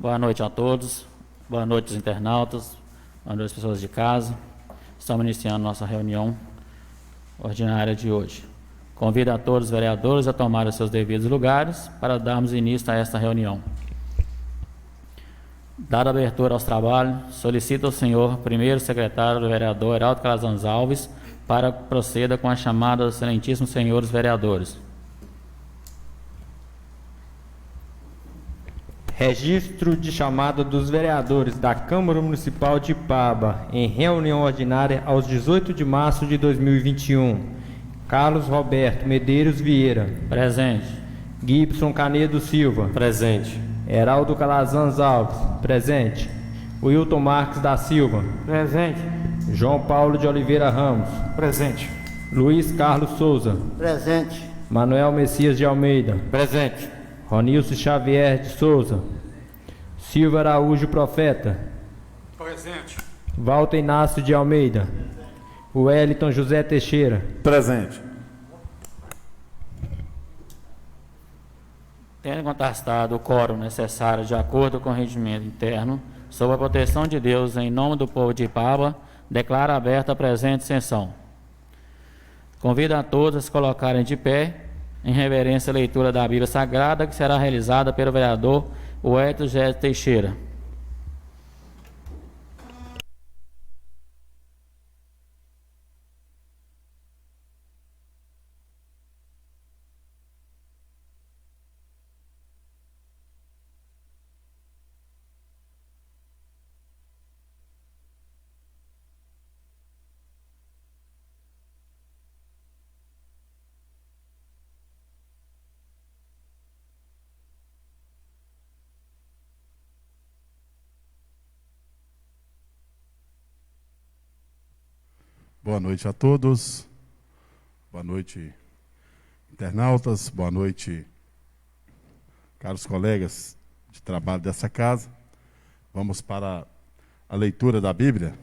Boa noite a todos, boa noite os internautas, boa noite as pessoas de casa. Estamos iniciando nossa reunião ordinária de hoje. Convido a todos os vereadores a tomar os seus devidos lugares para darmos início a esta reunião. Dada abertura aos trabalhos, solicito ao senhor primeiro secretário do vereador Heraldo Calazans Alves para que proceda com a chamada dos excelentíssimos senhores vereadores. Registro de chamada dos vereadores da Câmara Municipal de Ipaba em reunião ordinária aos 18 de março de 2021. Carlos Roberto Medeiros Vieira. Presente. Gibson Canedo Silva. Presente. Heraldo Calazans Alves. Presente. Wilton Marques da Silva. Presente. João Paulo de Oliveira Ramos. Presente. Luiz Carlos Souza. Presente. Manuel Messias de Almeida. Presente. Ronilson Xavier de Souza. Silva Araújo Profeta. Presente. Walter Inácio de Almeida. Wellington José Teixeira. Presente. Tendo contestado o quórum necessário de acordo com o regimento interno, sob a proteção de Deus, em nome do povo de Ipaba, declaro aberta a presente sessão. Convido a todos a se colocarem de pé em reverência à leitura da Bíblia Sagrada, que será realizada pelo vereador Wellington José Teixeira. Boa noite a todos, boa noite internautas, boa noite caros colegas de trabalho dessa casa. Vamos para a leitura da Bíblia,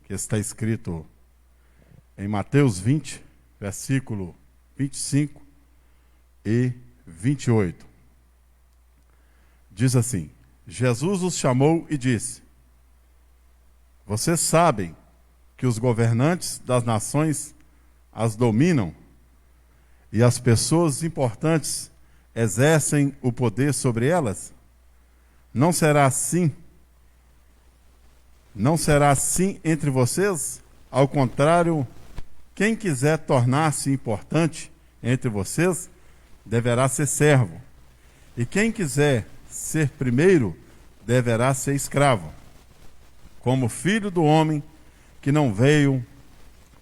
que está escrito em Mateus 20, versículo 25 e 28. Diz assim: Jesus os chamou e disse: vocês sabem que os governantes das nações as dominam e as pessoas importantes exercem o poder sobre elas? Não será assim entre vocês? Ao contrário, quem quiser tornar-se importante entre vocês deverá ser servo, e quem quiser ser primeiro deverá ser escravo, como filho do homem, que não veio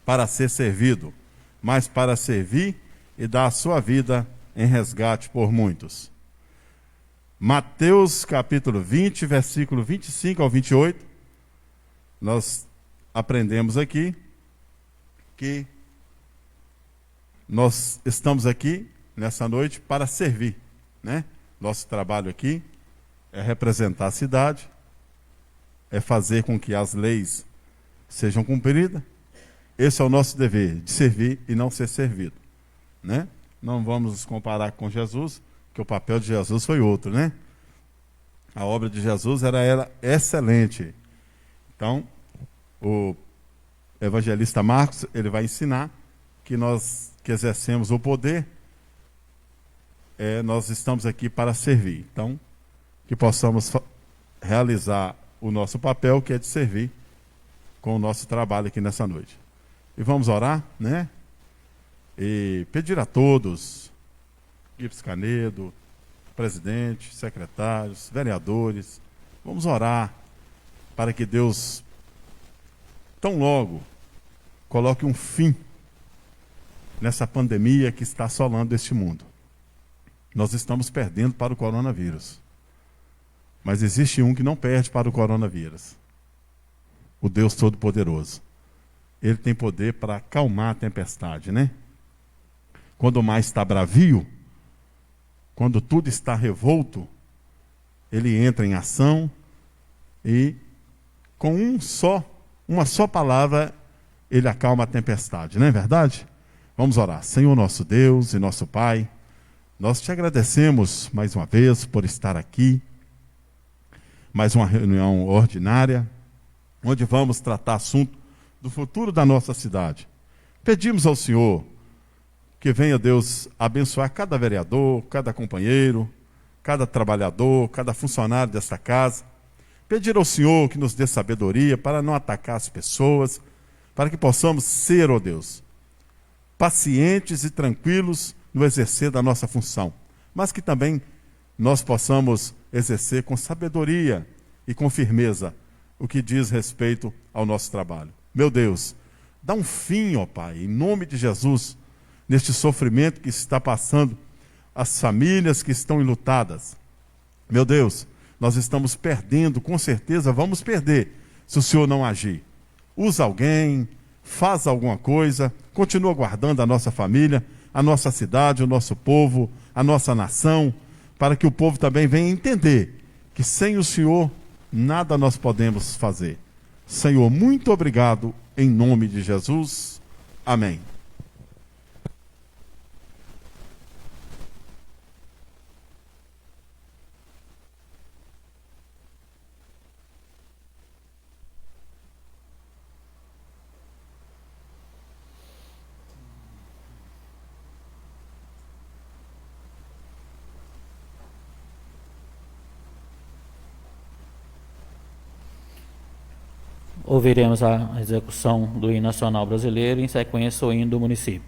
para ser servido, mas para servir e dar a sua vida em resgate por muitos. Mateus capítulo 20, versículo 25 ao 28, nós aprendemos aqui que nós estamos aqui nessa noite para servir, né? Nosso trabalho aqui é representar a cidade, é fazer com que as leis sejam cumpridas. Esse é o nosso dever, de servir e não ser servido, né? Não vamos nos comparar com Jesus, que o papel de Jesus foi outro, né? A obra de Jesus era excelente. Então, o evangelista Marcos, ele vai ensinar que nós que exercemos o poder, nós estamos aqui para servir. Então, que possamos realizar o nosso papel, que é de servir, com o nosso trabalho aqui nessa noite. E vamos orar, né? E pedir a todos, Gibson Canedo, presidente, secretários, vereadores, vamos orar para que Deus, tão logo, coloque um fim nessa pandemia que está assolando este mundo. Nós estamos perdendo para o coronavírus, mas existe um que não perde para o coronavírus: o Deus Todo-Poderoso. Ele tem poder para acalmar a tempestade, né? Quando o mar está bravio, quando tudo está revolto, ele entra em ação e com uma só palavra, ele acalma a tempestade, não é verdade? Vamos orar. Senhor nosso Deus e nosso Pai, nós te agradecemos mais uma vez por estar aqui, mais uma reunião ordinária, onde vamos tratar assunto do futuro da nossa cidade. Pedimos ao Senhor que venha, Deus, abençoar cada vereador, cada companheiro, cada trabalhador, cada funcionário desta casa. Pedir ao Senhor que nos dê sabedoria para não atacar as pessoas, para que possamos ser, ó Deus, pacientes e tranquilos no exercer da nossa função, mas que também nós possamos exercer com sabedoria e com firmeza o que diz respeito ao nosso trabalho. Meu Deus, dá um fim, ó Pai, em nome de Jesus, neste sofrimento que está passando as famílias que estão enlutadas. Meu Deus, nós estamos perdendo, com certeza vamos perder, se o Senhor não agir. Usa alguém, faz alguma coisa, continua guardando a nossa família, a nossa cidade, o nosso povo, a nossa nação, para que o povo também venha entender que sem o Senhor nada nós podemos fazer. Senhor, muito obrigado, em nome de Jesus. Amém. Ouviremos a execução do hino nacional brasileiro e, em sequência, o hino do município.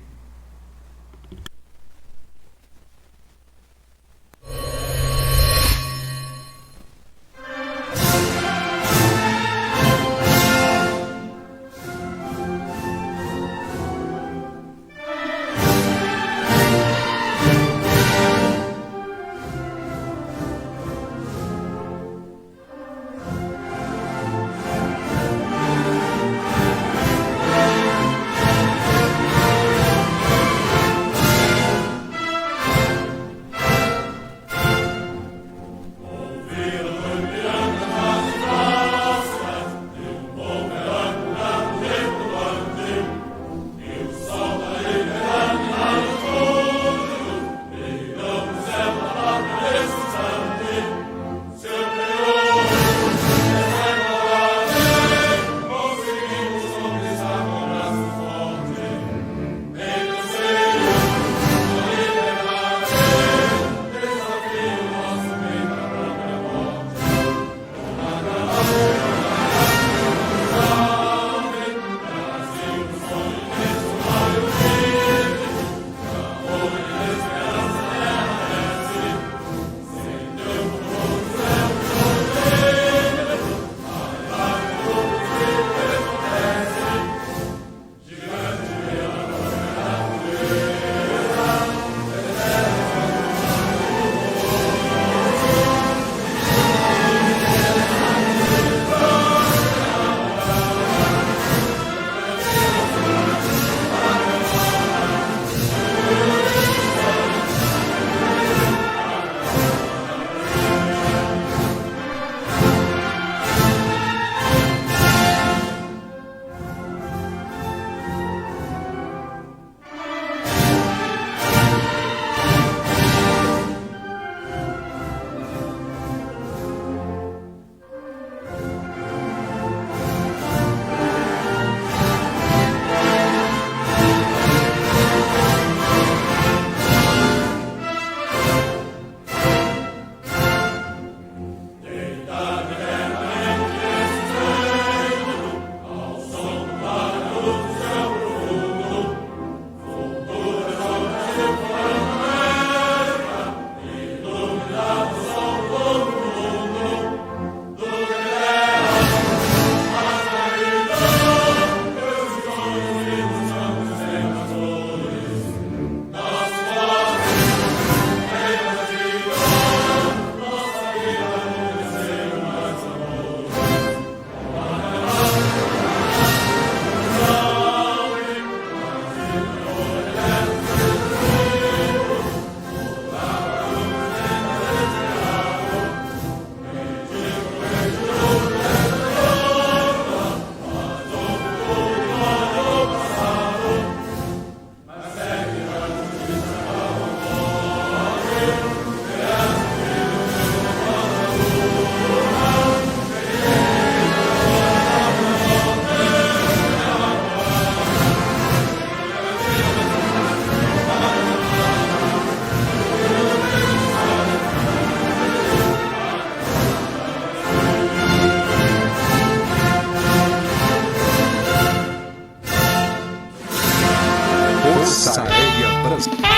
Força Aérea Brasileira.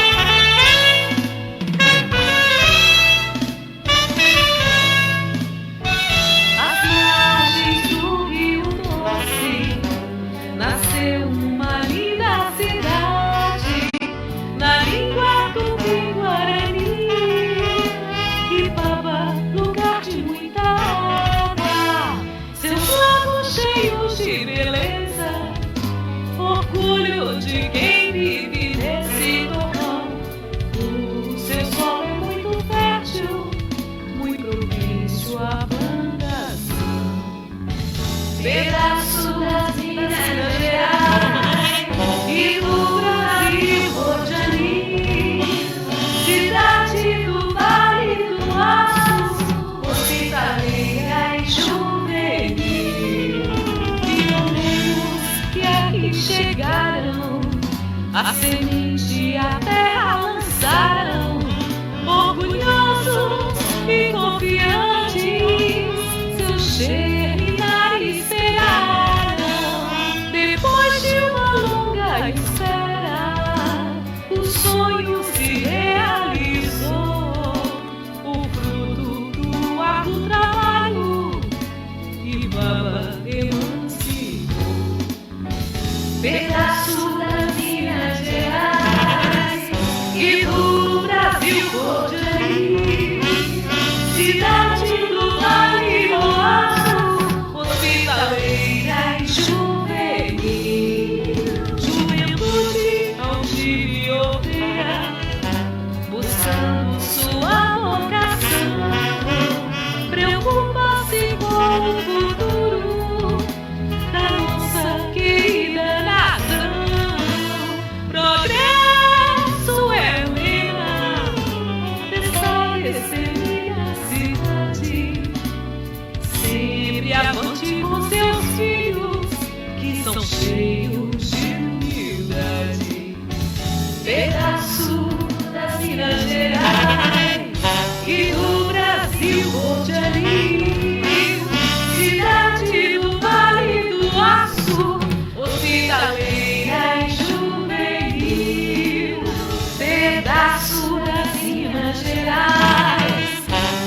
Às margens do Rio Doce nasceu uma linda cidade, na língua tupi-guarani. Ipaba, lugar de muita água, seus lagos cheios de beleza, orgulho de quem vive nesse torrão. O seu solo é muito fértil, muito propício à plantação. Pedaço das Minas Gerais e do Brasil, Rojani, cidade do Vale do Aço, hospitaleira e juvenil. Pioneiros que aqui chegaram, a semente e a terra lançaram, orgulhosos e confiantes, seu germinar esperaram. Depois de uma longa espera, o sonho se realizou, o fruto do árduo trabalho, Ipaba emancipou. Pedaço das Minas Gerais e do Brasil, Rojani, cidade do Vale do Aço, hospitaleira e juvenil. Juventude altiva e opeira, buscando sua vocação, preocupa-se com o futuro da nossa querida nação. Progresso é o lema dessa excelente cidade, sempre avante com seus filhos, que são cheios de humildade. Pedaço das Minas Gerais e do Brasil, Rojani, cidade do Vale do Aço, hospitaleira e juvenil. Pedaço das Minas Gerais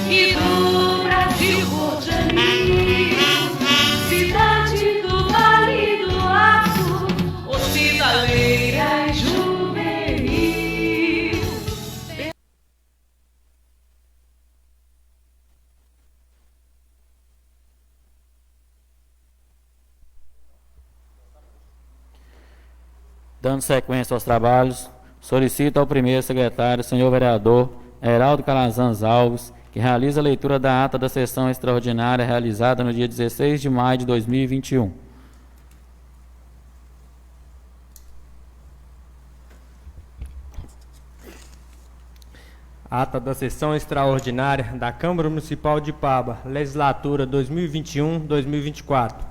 e do Brasil, Rojani, cidade do Vale do Aço, hospitaleira e juvenil. Dando sequência aos trabalhos, solicito ao primeiro secretário, senhor vereador Heraldo Calazans Alves, que realize a leitura da ata da sessão extraordinária realizada no dia 16 de maio de 2021. Ata da sessão extraordinária da Câmara Municipal de Ipaba, legislatura 2021-2024.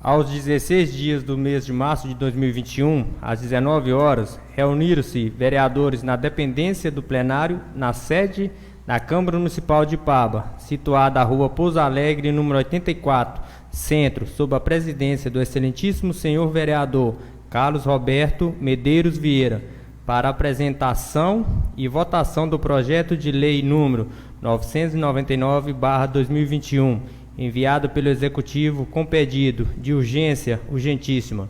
Aos 16 dias do mês de março de 2021, às 19 horas, reuniram-se vereadores na dependência do plenário, na sede da Câmara Municipal de Ipaba, situada à rua Pouso Alegre, número 84, Centro, sob a presidência do excelentíssimo senhor vereador Carlos Roberto Medeiros Vieira, para apresentação e votação do projeto de lei número 999/2021, enviado pelo Executivo com pedido de urgência urgentíssima.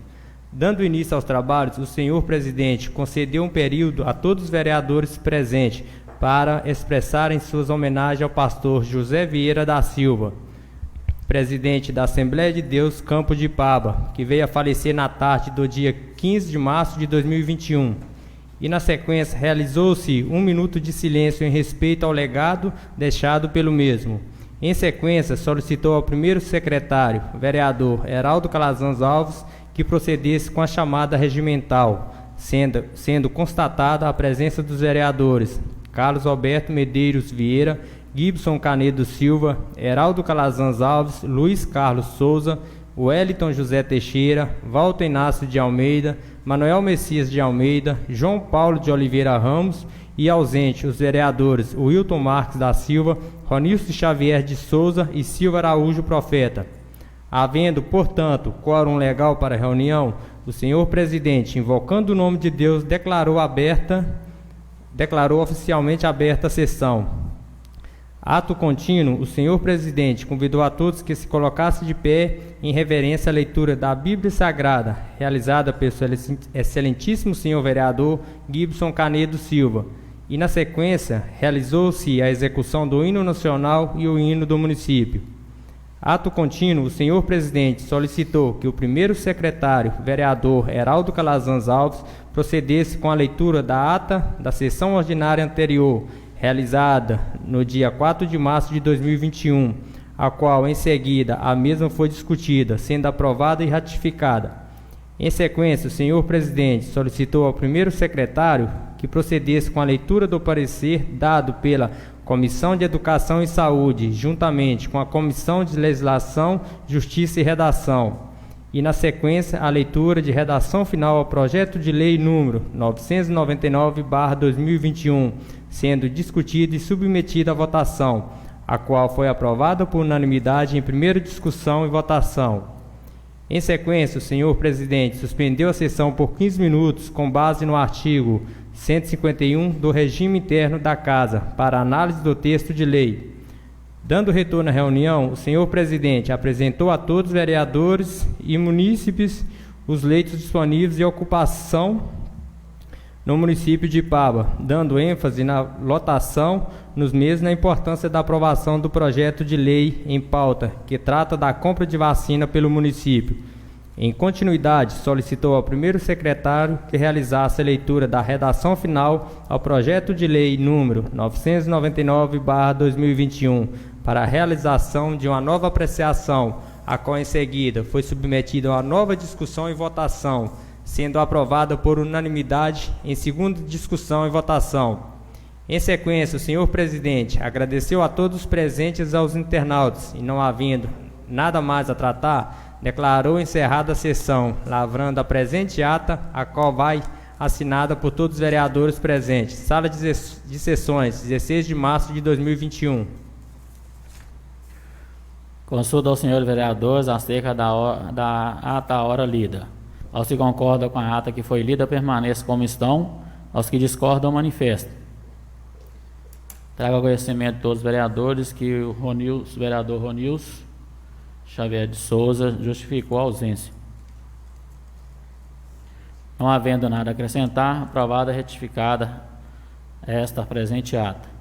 Dando início aos trabalhos, o senhor presidente concedeu um período a todos os vereadores presentes para expressarem suas homenagens ao pastor José Vieira da Silva, presidente da Assembleia de Deus Campo de Ipaba, que veio a falecer na tarde do dia 15 de março de 2021. E na sequência realizou-se 1 minuto de silêncio em respeito ao legado deixado pelo mesmo. Em sequência, solicitou ao primeiro secretário, vereador Heraldo Calazans Alves, que procedesse com a chamada regimental, sendo constatada a presença dos vereadores Carlos Roberto Medeiros Vieira, Gibson Canedo Silva, Heraldo Calazans Alves, Luiz Carlos Souza, Wellington José Teixeira, Walter Inácio de Almeida, Manuel Messias de Almeida, João Paulo de Oliveira Ramos e ausente os vereadores Wilton Marques da Silva, Ronilson Xavier de Souza e Silva Araújo Profeta. Havendo, portanto, quórum legal para a reunião, o senhor presidente, invocando o nome de Deus, declarou oficialmente aberta a sessão. Ato contínuo, o senhor presidente convidou a todos que se colocassem de pé em reverência à leitura da Bíblia Sagrada, realizada pelo excelentíssimo senhor vereador Gibson Canedo Silva, e na sequência realizou-se a execução do hino nacional e o hino do município. Ato contínuo, o senhor presidente solicitou que o primeiro secretário, vereador Heraldo Calazans Alves, procedesse com a leitura da ata da sessão ordinária anterior, realizada no dia 4 de março de 2021, a qual, em seguida, a mesma foi discutida, sendo aprovada e ratificada. Em sequência, o senhor presidente solicitou ao primeiro secretário que procedesse com a leitura do parecer dado pela Comissão de Educação e Saúde, juntamente com a Comissão de Legislação, Justiça e Redação, e, na sequência, a leitura de redação final ao projeto de lei número 999/2021, sendo discutido e submetido à votação, a qual foi aprovada por unanimidade em primeira discussão e votação. Em sequência, o senhor presidente suspendeu a sessão por 15 minutos com base no artigo 151 do regime interno da Casa, para análise do texto de lei. Dando retorno à reunião, o senhor presidente apresentou a todos os vereadores e munícipes os leitos disponíveis e ocupação no município de Ipaba, dando ênfase na lotação nos mesmos e na importância da aprovação do projeto de lei em pauta, que trata da compra de vacina pelo município. Em continuidade, solicitou ao primeiro secretário que realizasse a leitura da redação final ao projeto de lei número 999/2021, para a realização de uma nova apreciação, a qual em seguida foi submetida a uma nova discussão e votação, sendo aprovada por unanimidade em segunda discussão e votação. Em sequência, o senhor presidente agradeceu a todos os presentes e aos internautas, e não havendo nada mais a tratar, declarou encerrada a sessão, lavrando a presente ata, a qual vai assinada por todos os vereadores presentes. Sala de sessões, 16 de março de 2021. Consulta aos senhores vereadores acerca da ata à hora lida. Aos que concordam com a ata que foi lida, permaneçam como estão. Aos que discordam, manifestem. Trago ao conhecimento de todos os vereadores que o vereador Ronils Xavier de Souza justificou a ausência. Não havendo nada a acrescentar, aprovada e retificada esta presente ata.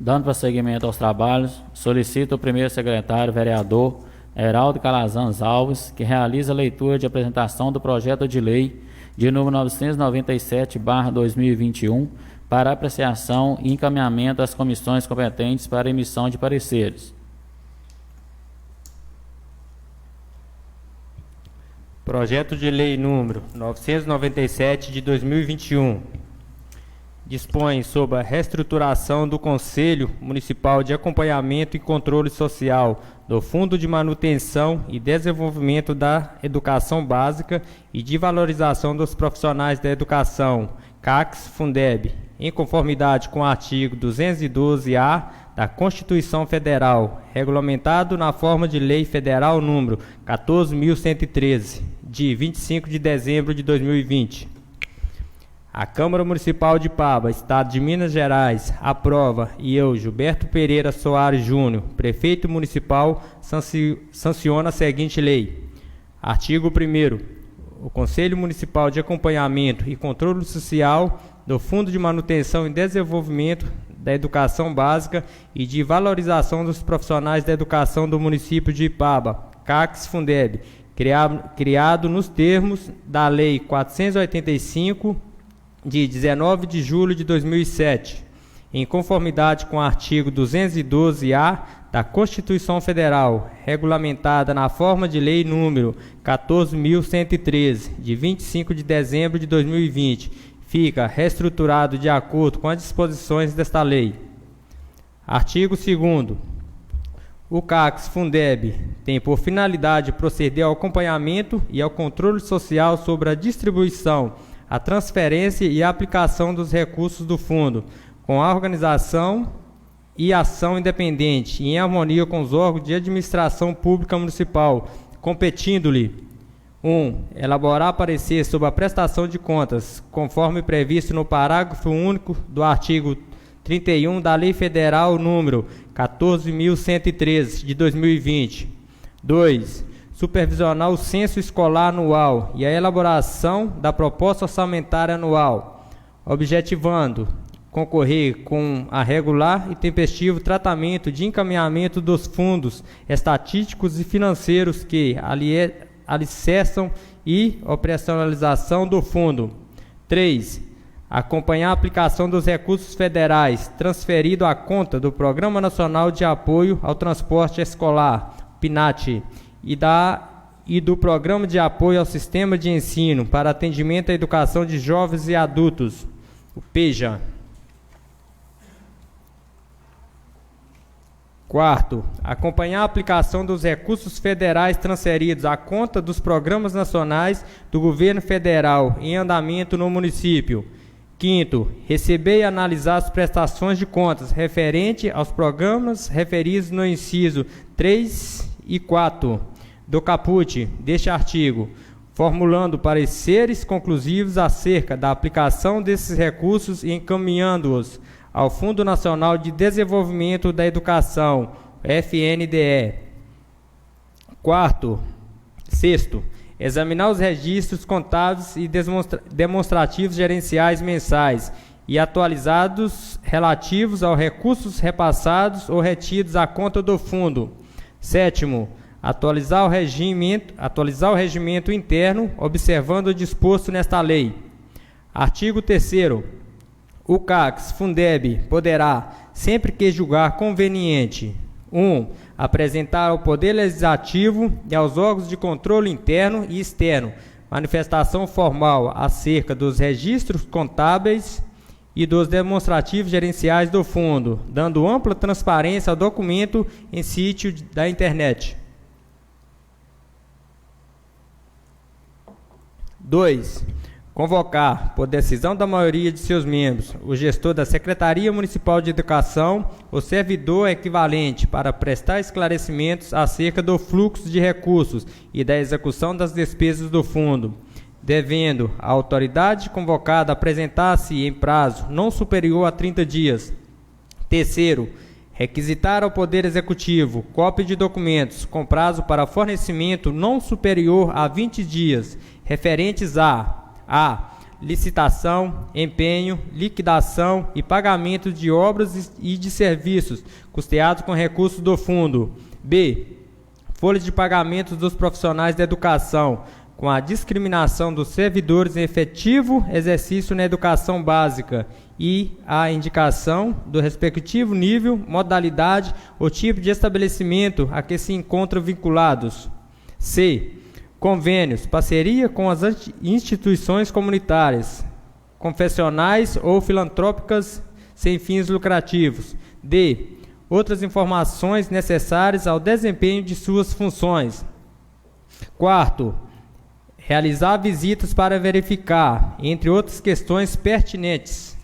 Dando prosseguimento aos trabalhos, solicito o primeiro secretário, vereador Heraldo Calazans Alves, que realize a leitura de apresentação do projeto de lei de número 997/2021 para apreciação e encaminhamento às comissões competentes para emissão de pareceres. Projeto de lei número 997 de 2021. Dispõe sobre a reestruturação do Conselho Municipal de Acompanhamento e Controle Social do Fundo de Manutenção e Desenvolvimento da Educação Básica e de Valorização dos Profissionais da Educação, CACS-Fundeb, em conformidade com o artigo 212-A da Constituição Federal, regulamentado na forma de Lei Federal número 14.113, de 25 de dezembro de 2020. A Câmara Municipal de Ipaba, Estado de Minas Gerais, aprova e eu, Gilberto Pereira Soares Júnior, Prefeito Municipal, sanciono a seguinte lei. Artigo 1º. O Conselho Municipal de Acompanhamento e Controle Social do Fundo de Manutenção e Desenvolvimento da Educação Básica e de Valorização dos Profissionais da Educação do município de Ipaba, CACS-Fundeb, criado nos termos da Lei 485, de 19 de julho de 2007, em conformidade com o artigo 212-A da Constituição Federal, regulamentada na forma de lei número 14.113, de 25 de dezembro de 2020, fica reestruturado de acordo com as disposições desta lei. Artigo 2º. O CACS-Fundeb tem por finalidade proceder ao acompanhamento e ao controle social sobre a distribuição, a transferência e a aplicação dos recursos do fundo, com a organização e ação independente, em harmonia com os órgãos de administração pública municipal, competindo-lhe: 1. Elaborar parecer sobre a prestação de contas, conforme previsto no parágrafo único do artigo 31 da Lei Federal número 14.113, de 2020. 2. Supervisionar o censo escolar anual e a elaboração da proposta orçamentária anual, objetivando concorrer com a regular e tempestivo tratamento de encaminhamento dos fundos estatísticos e financeiros que alicerçam e operacionalização do fundo. 3. Acompanhar a aplicação dos recursos federais transferido à conta do Programa Nacional de Apoio ao Transporte Escolar, PNAT, e do Programa de Apoio ao Sistema de Ensino para Atendimento à Educação de Jovens e Adultos, o PEJA. 4. Acompanhar a aplicação dos recursos federais transferidos à conta dos programas nacionais do governo federal em andamento no município. 5. Receber e analisar as prestações de contas referente aos programas referidos no inciso 3 e 4 do caput deste artigo, formulando pareceres conclusivos acerca da aplicação desses recursos e encaminhando-os ao Fundo Nacional de Desenvolvimento da Educação, FNDE. 6. Examinar os registros contábeis e demonstrativos gerenciais mensais e atualizados relativos aos recursos repassados ou retidos à conta do fundo. 7. Atualizar o regimento interno, observando o disposto nesta lei. Artigo 3º. O CACS Fundeb poderá, sempre que julgar conveniente: 1. Apresentar ao Poder Legislativo e aos órgãos de controle interno e externo manifestação formal acerca dos registros contábeis e dos demonstrativos gerenciais do fundo, dando ampla transparência ao documento em sítio da internet. 2. Convocar, por decisão da maioria de seus membros, o gestor da Secretaria Municipal de Educação ou servidor equivalente para prestar esclarecimentos acerca do fluxo de recursos e da execução das despesas do fundo, devendo a autoridade convocada apresentar-se em prazo não superior a 30 dias. 3. Requisitar ao Poder Executivo cópia de documentos com prazo para fornecimento não superior a 20 dias, referentes a licitação, empenho, liquidação e pagamento de obras e de serviços custeados com recursos do fundo. B. Folha de pagamentos dos profissionais da educação, com a discriminação dos servidores em efetivo exercício na educação básica e a indicação do respectivo nível, modalidade ou tipo de estabelecimento a que se encontram vinculados. C. Convênios, parceria com as instituições comunitárias, confessionais ou filantrópicas sem fins lucrativos. D. Outras informações necessárias ao desempenho de suas funções. 4. Realizar visitas para verificar, entre outras questões pertinentes: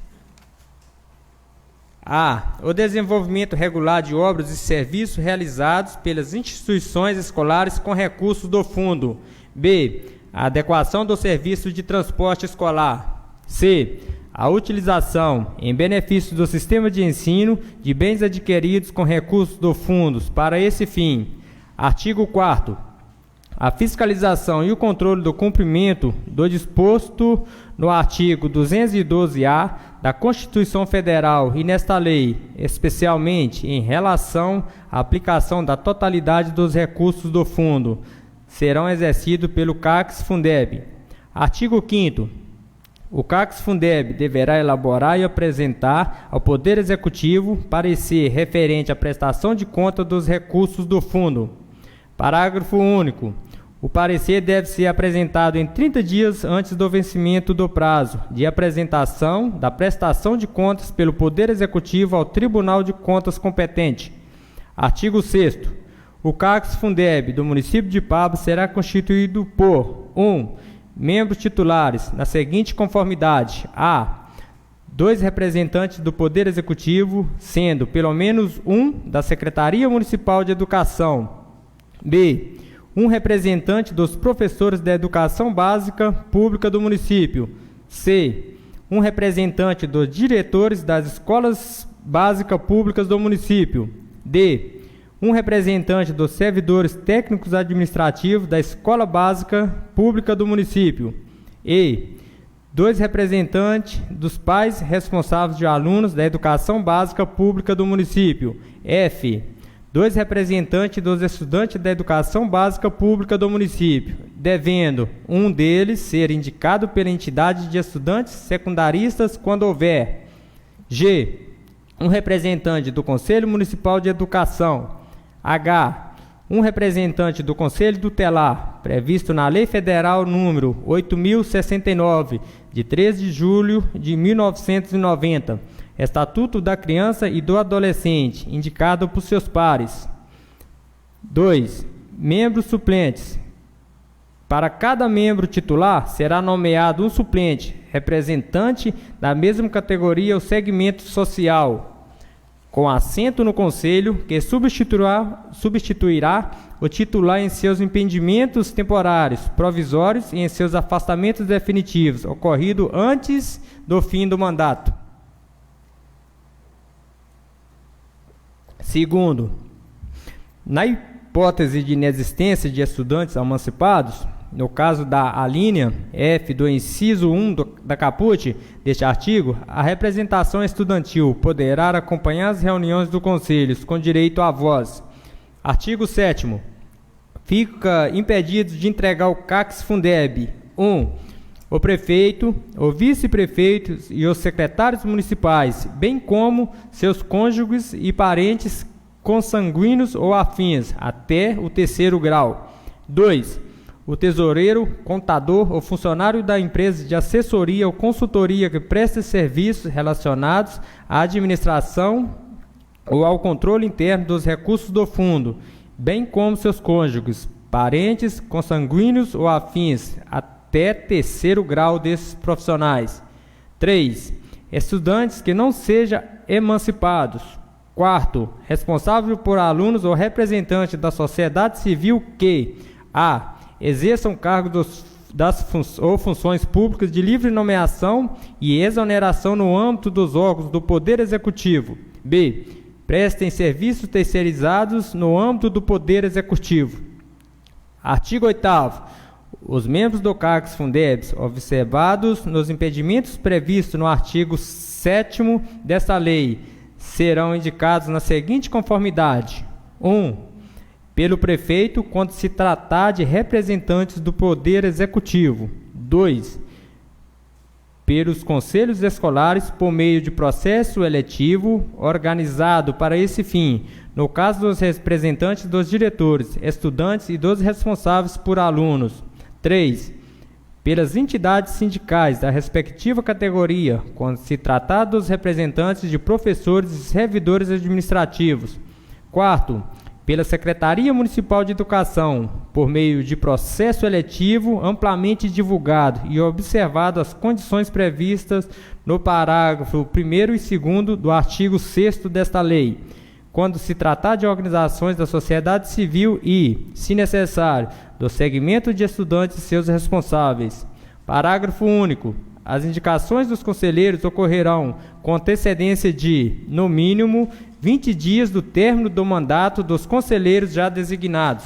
a. O desenvolvimento regular de obras e serviços realizados pelas instituições escolares com recursos do fundo. B. A adequação do serviço de transporte escolar. C. A utilização, em benefício do sistema de ensino, de bens adquiridos com recursos do fundo para esse fim. Artigo 4º. A fiscalização e o controle do cumprimento do disposto no artigo 212-A da Constituição Federal e nesta lei, especialmente em relação à aplicação da totalidade dos recursos do fundo, serão exercidos pelo CACS Fundeb. Artigo 5º. O CACS Fundeb deverá elaborar e apresentar ao Poder Executivo parecer referente à prestação de conta dos recursos do fundo. Parágrafo único. O parecer deve ser apresentado em 30 dias antes do vencimento do prazo de apresentação da prestação de contas pelo Poder Executivo ao Tribunal de Contas competente. Artigo 6º. O CACS Fundeb do município de Paba será constituído por 1. Membros titulares, na seguinte conformidade: a. 2 representantes do Poder Executivo, sendo pelo menos um da Secretaria Municipal de Educação. B. 1 representante dos professores da Educação Básica Pública do município. C. 1 representante dos diretores das escolas básicas públicas do município. D. 1 representante dos servidores técnicos administrativos da Escola Básica Pública do município. E. 2 representantes dos pais responsáveis de alunos da Educação Básica Pública do município. F. 2 representantes dos estudantes da Educação Básica Pública do município, devendo um deles ser indicado pela entidade de estudantes secundaristas quando houver. G. 1 representante do Conselho Municipal de Educação. H. 1 representante do Conselho Tutelar, previsto na Lei Federal número 8.069, de 13 de julho de 1990, Estatuto da Criança e do Adolescente, indicado por seus pares. 2. Membros suplentes. Para cada membro titular, será nomeado um suplente, representante da mesma categoria ou segmento social, com assento no Conselho, que substituirá o titular em seus impedimentos temporários, provisórios e em seus afastamentos definitivos, ocorrido antes do fim do mandato. Segundo, na hipótese de inexistência de estudantes emancipados, no caso da alínea F do inciso 1 da caput deste artigo, a representação estudantil poderá acompanhar as reuniões do Conselho com direito à voz. Artigo 7º. Fica impedido de entregar o CACS Fundeb: 1. O prefeito, o vice-prefeitos e os secretários municipais, bem como seus cônjuges e parentes consanguíneos ou afins, até o 3º grau. 2. O tesoureiro, contador ou funcionário da empresa de assessoria ou consultoria que presta serviços relacionados à administração ou ao controle interno dos recursos do fundo, bem como seus cônjuges, parentes, consanguíneos ou afins, até 3º grau desses profissionais. 3. Estudantes que não sejam emancipados. 4. Responsável por alunos ou representante da sociedade civil que: a. Exerçam cargos ou funções públicas de livre nomeação e exoneração no âmbito dos órgãos do Poder Executivo. B. Prestem serviços terceirizados no âmbito do Poder Executivo. Artigo 8º. Os membros do CACS Fundeb, observados nos impedimentos previstos no artigo 7º desta lei, serão indicados na seguinte conformidade: 1. Pelo prefeito, quando se tratar de representantes do Poder Executivo. 2. Pelos conselhos escolares, por meio de processo eletivo organizado para esse fim, no caso dos representantes dos diretores, estudantes e dos responsáveis por alunos. 3. Pelas entidades sindicais da respectiva categoria, quando se tratar dos representantes de professores e servidores administrativos. 4. Pela Secretaria Municipal de Educação, por meio de processo eletivo amplamente divulgado e observado as condições previstas no parágrafo 1º e 2º do artigo 6º desta lei, quando se tratar de organizações da sociedade civil e, se necessário, do segmento de estudantes e seus responsáveis. Parágrafo único. As indicações dos conselheiros ocorrerão com antecedência de, no mínimo, 20 dias do término do mandato dos conselheiros já designados.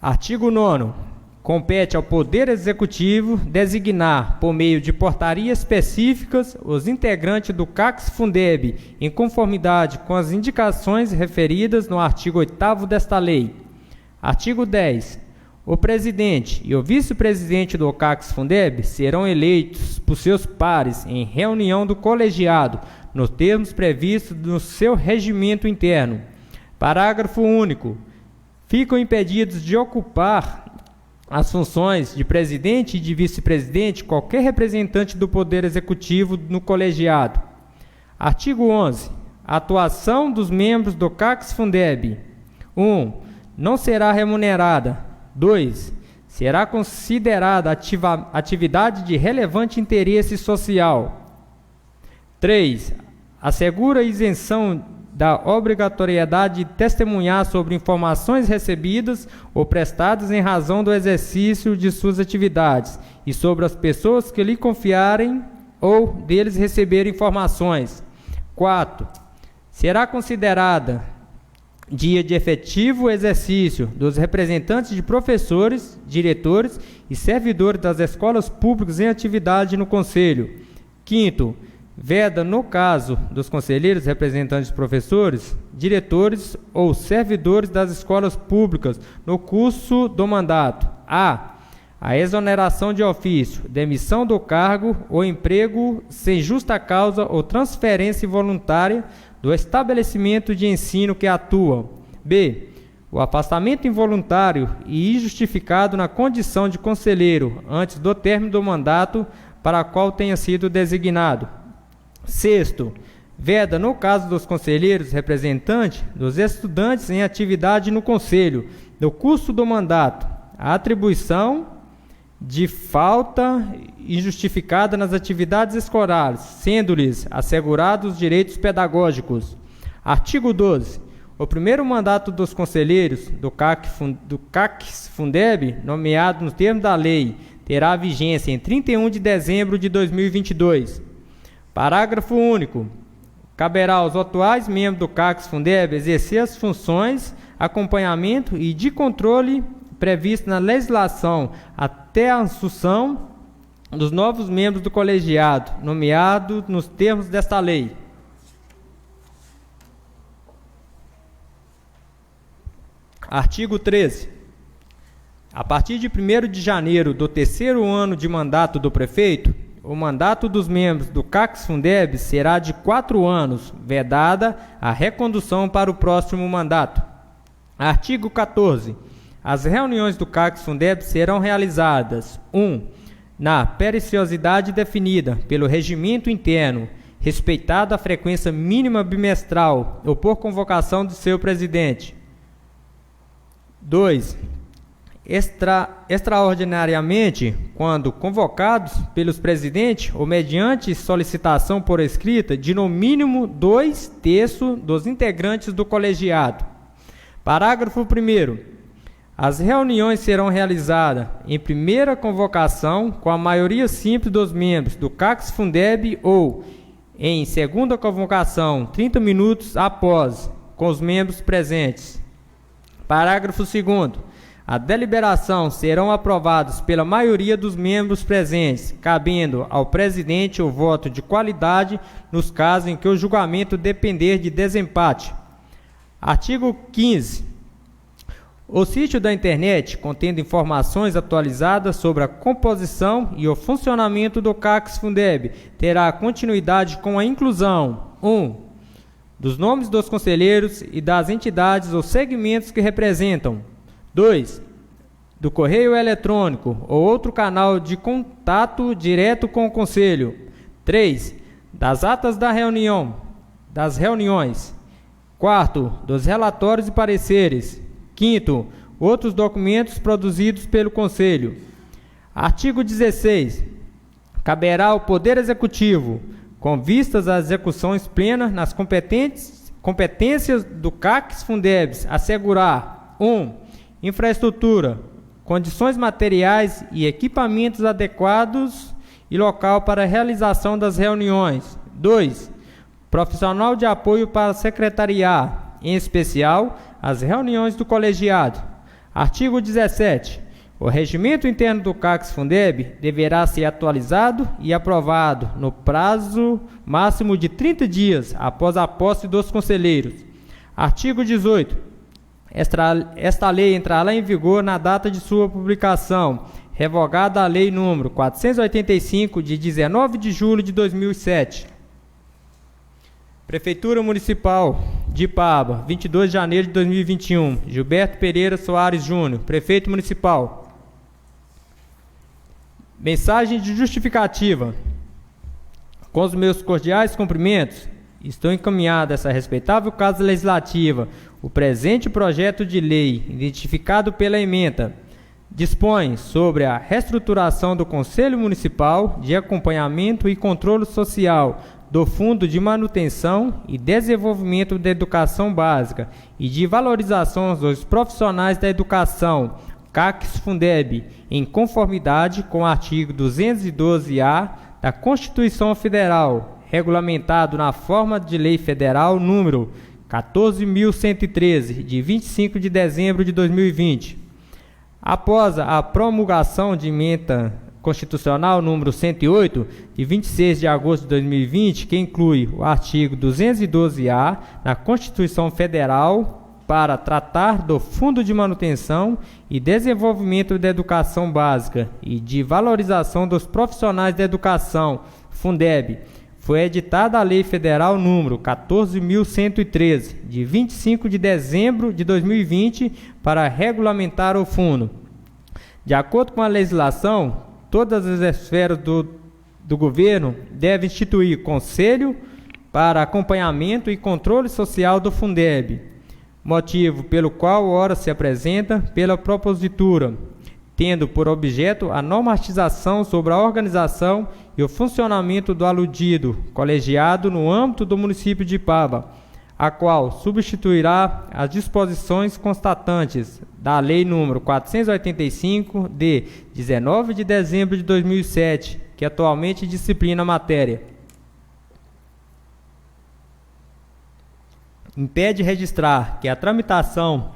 Artigo 9º. Compete ao Poder Executivo designar, por meio de portarias específicas, os integrantes do CACS Fundeb, em conformidade com as indicações referidas no artigo 8º desta lei. Artigo 10. O presidente e o vice-presidente do CACS Fundeb serão eleitos por seus pares em reunião do colegiado, nos termos previstos no seu regimento interno. Parágrafo único. Ficam impedidos de ocupar as funções de presidente e de vice-presidente qualquer representante do Poder Executivo no colegiado. Artigo 11. Atuação dos membros do CACS Fundeb. 1. Não será remunerada. 2. será considerada atividade de relevante interesse social. 3. Assegura isenção da obrigatoriedade de testemunhar sobre informações recebidas ou prestadas em razão do exercício de suas atividades e sobre as pessoas que lhe confiarem ou deles receberem informações. 4. Será considerada dia de efetivo exercício dos representantes de professores, diretores e servidores das escolas públicas em atividade no Conselho. 5º, veda, no caso dos conselheiros, representantes de professores, diretores ou servidores das escolas públicas no curso do mandato: a exoneração de ofício, demissão do cargo ou emprego sem justa causa ou transferência voluntária do estabelecimento de ensino que atuam. B. O afastamento involuntário e injustificado na condição de conselheiro antes do término do mandato para a qual tenha sido designado. 6º, veda, no caso dos conselheiros representantes dos estudantes em atividade no Conselho, no curso do mandato, a atribuição de falta injustificada nas atividades escolares, sendo-lhes assegurados os direitos pedagógicos. Artigo 12. O primeiro mandato dos conselheiros do CACS-Fundeb, nomeado no termo da lei, terá vigência em 31 de dezembro de 2022. Parágrafo único. Caberá aos atuais membros do CACS-Fundeb exercer as funções, acompanhamento e de controle previstas na legislação até a assunção dos novos membros do colegiado, nomeados nos termos desta lei. Artigo 13. A partir de 1º de janeiro do terceiro ano de mandato do prefeito, o mandato dos membros do CACS-Fundeb será de 4 anos, vedada a recondução para o próximo mandato. Artigo 14. As reuniões do CACS-Fundeb serão realizadas: 1. Na periodicidade definida pelo regimento interno, respeitada a frequência mínima bimestral ou por convocação de seu presidente. 2. Extraordinariamente, quando convocados pelos presidentes ou mediante solicitação por escrita de no mínimo 2/3 dos integrantes do colegiado. Parágrafo 1º. As reuniões serão realizadas em primeira convocação com a maioria simples dos membros do CACS-Fundeb ou, em segunda convocação, 30 minutos após, com os membros presentes. Parágrafo 2º. A deliberação serão aprovadas pela maioria dos membros presentes, cabendo ao presidente o voto de qualidade nos casos em que o julgamento depender de desempate. Artigo 15. O sítio da internet, contendo informações atualizadas sobre a composição e o funcionamento do CACS-Fundeb, terá continuidade com a inclusão: 1. Dos nomes dos conselheiros e das entidades ou segmentos que representam. 2. Do correio eletrônico ou outro canal de contato direto com o Conselho. 3. Das atas das reuniões. 4. Dos relatórios e pareceres. 5º. Outros documentos produzidos pelo Conselho. Artigo 16. Caberá ao Poder Executivo, com vistas às execuções plenas nas competências do CACS-Fundeb, assegurar: 1. Infraestrutura, condições materiais e equipamentos adequados e local para a realização das reuniões. 2. Profissional de apoio para secretariar, em especial, as reuniões do colegiado. Artigo 17. O regimento interno do CACS-Fundeb deverá ser atualizado e aprovado no prazo máximo de 30 dias após a posse dos conselheiros. Artigo 18. Esta lei entrará em vigor na data de sua publicação, revogada a Lei nº 485, de 19 de julho de 2007. Prefeitura Municipal de Ipaba, 22 de janeiro de 2021. Gilberto Pereira Soares Júnior, Prefeito Municipal. Mensagem de justificativa. Com os meus cordiais cumprimentos, estou encaminhado a essa respeitável Casa Legislativa o presente projeto de lei, identificado pela ementa dispõe sobre a reestruturação do Conselho Municipal de Acompanhamento e Controle Social do Fundo de Manutenção e Desenvolvimento da Educação Básica e de Valorização dos Profissionais da Educação, CACS-Fundeb, em conformidade com o artigo 212-A da Constituição Federal, regulamentado na forma de Lei Federal número 14.113, de 25 de dezembro de 2020. Após a promulgação de emenda constitucional número 108, de 26 de agosto de 2020, que inclui o artigo 212-A da Constituição Federal para tratar do Fundo de Manutenção e Desenvolvimento da Educação Básica e de Valorização dos Profissionais da Educação, Fundeb, foi editada a Lei Federal número 14.113, de 25 de dezembro de 2020, para regulamentar o fundo. De acordo com a legislação, todas as esferas do governo devem instituir conselho para acompanhamento e controle social do Fundeb, motivo pelo qual ora se apresenta pela propositura, tendo por objeto a normatização sobre a organização e o funcionamento do aludido colegiado no âmbito do município de Ipaba, a qual substituirá as disposições constatantes da Lei nº 485, de 19 de dezembro de 2007, que atualmente disciplina a matéria. Impede registrar que a tramitação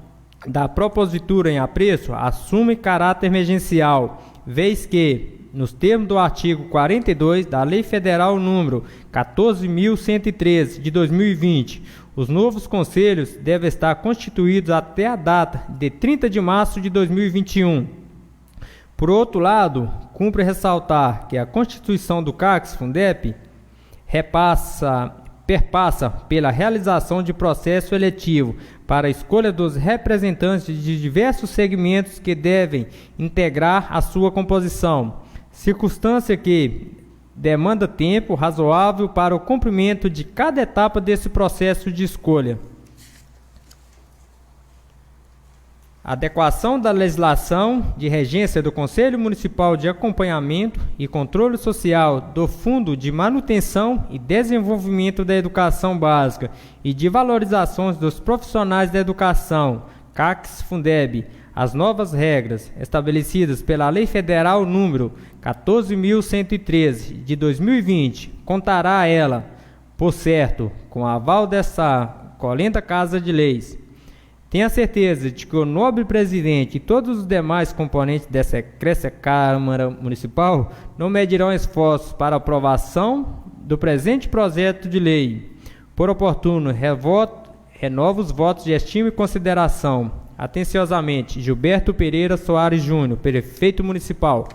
da propositura em apreço assume caráter emergencial, vez que, nos termos do artigo 42 da Lei Federal número 14.113 de 2020, os novos conselhos devem estar constituídos até a data de 30 de março de 2021. Por outro lado, cumpre ressaltar que a constituição do CACS-Fundeb perpassa pela realização de processo eletivo para a escolha dos representantes de diversos segmentos que devem integrar a sua composição, circunstância que demanda tempo razoável para o cumprimento de cada etapa desse processo de escolha. Adequação da legislação de regência do Conselho Municipal de Acompanhamento e Controle Social do Fundo de Manutenção e Desenvolvimento da Educação Básica e de Valorizações dos Profissionais da Educação, CACS-Fundeb, as novas regras estabelecidas pela Lei Federal número 14.113 de 2020, contará a ela, por certo, com o aval dessa colenta Casa de Leis. Tenha certeza de que o nobre presidente e todos os demais componentes dessa egrégia Câmara Municipal não medirão esforços para a aprovação do presente projeto de lei. Por oportuno, renovo os votos de estima e consideração. Atenciosamente, Gilberto Pereira Soares Júnior, Prefeito Municipal.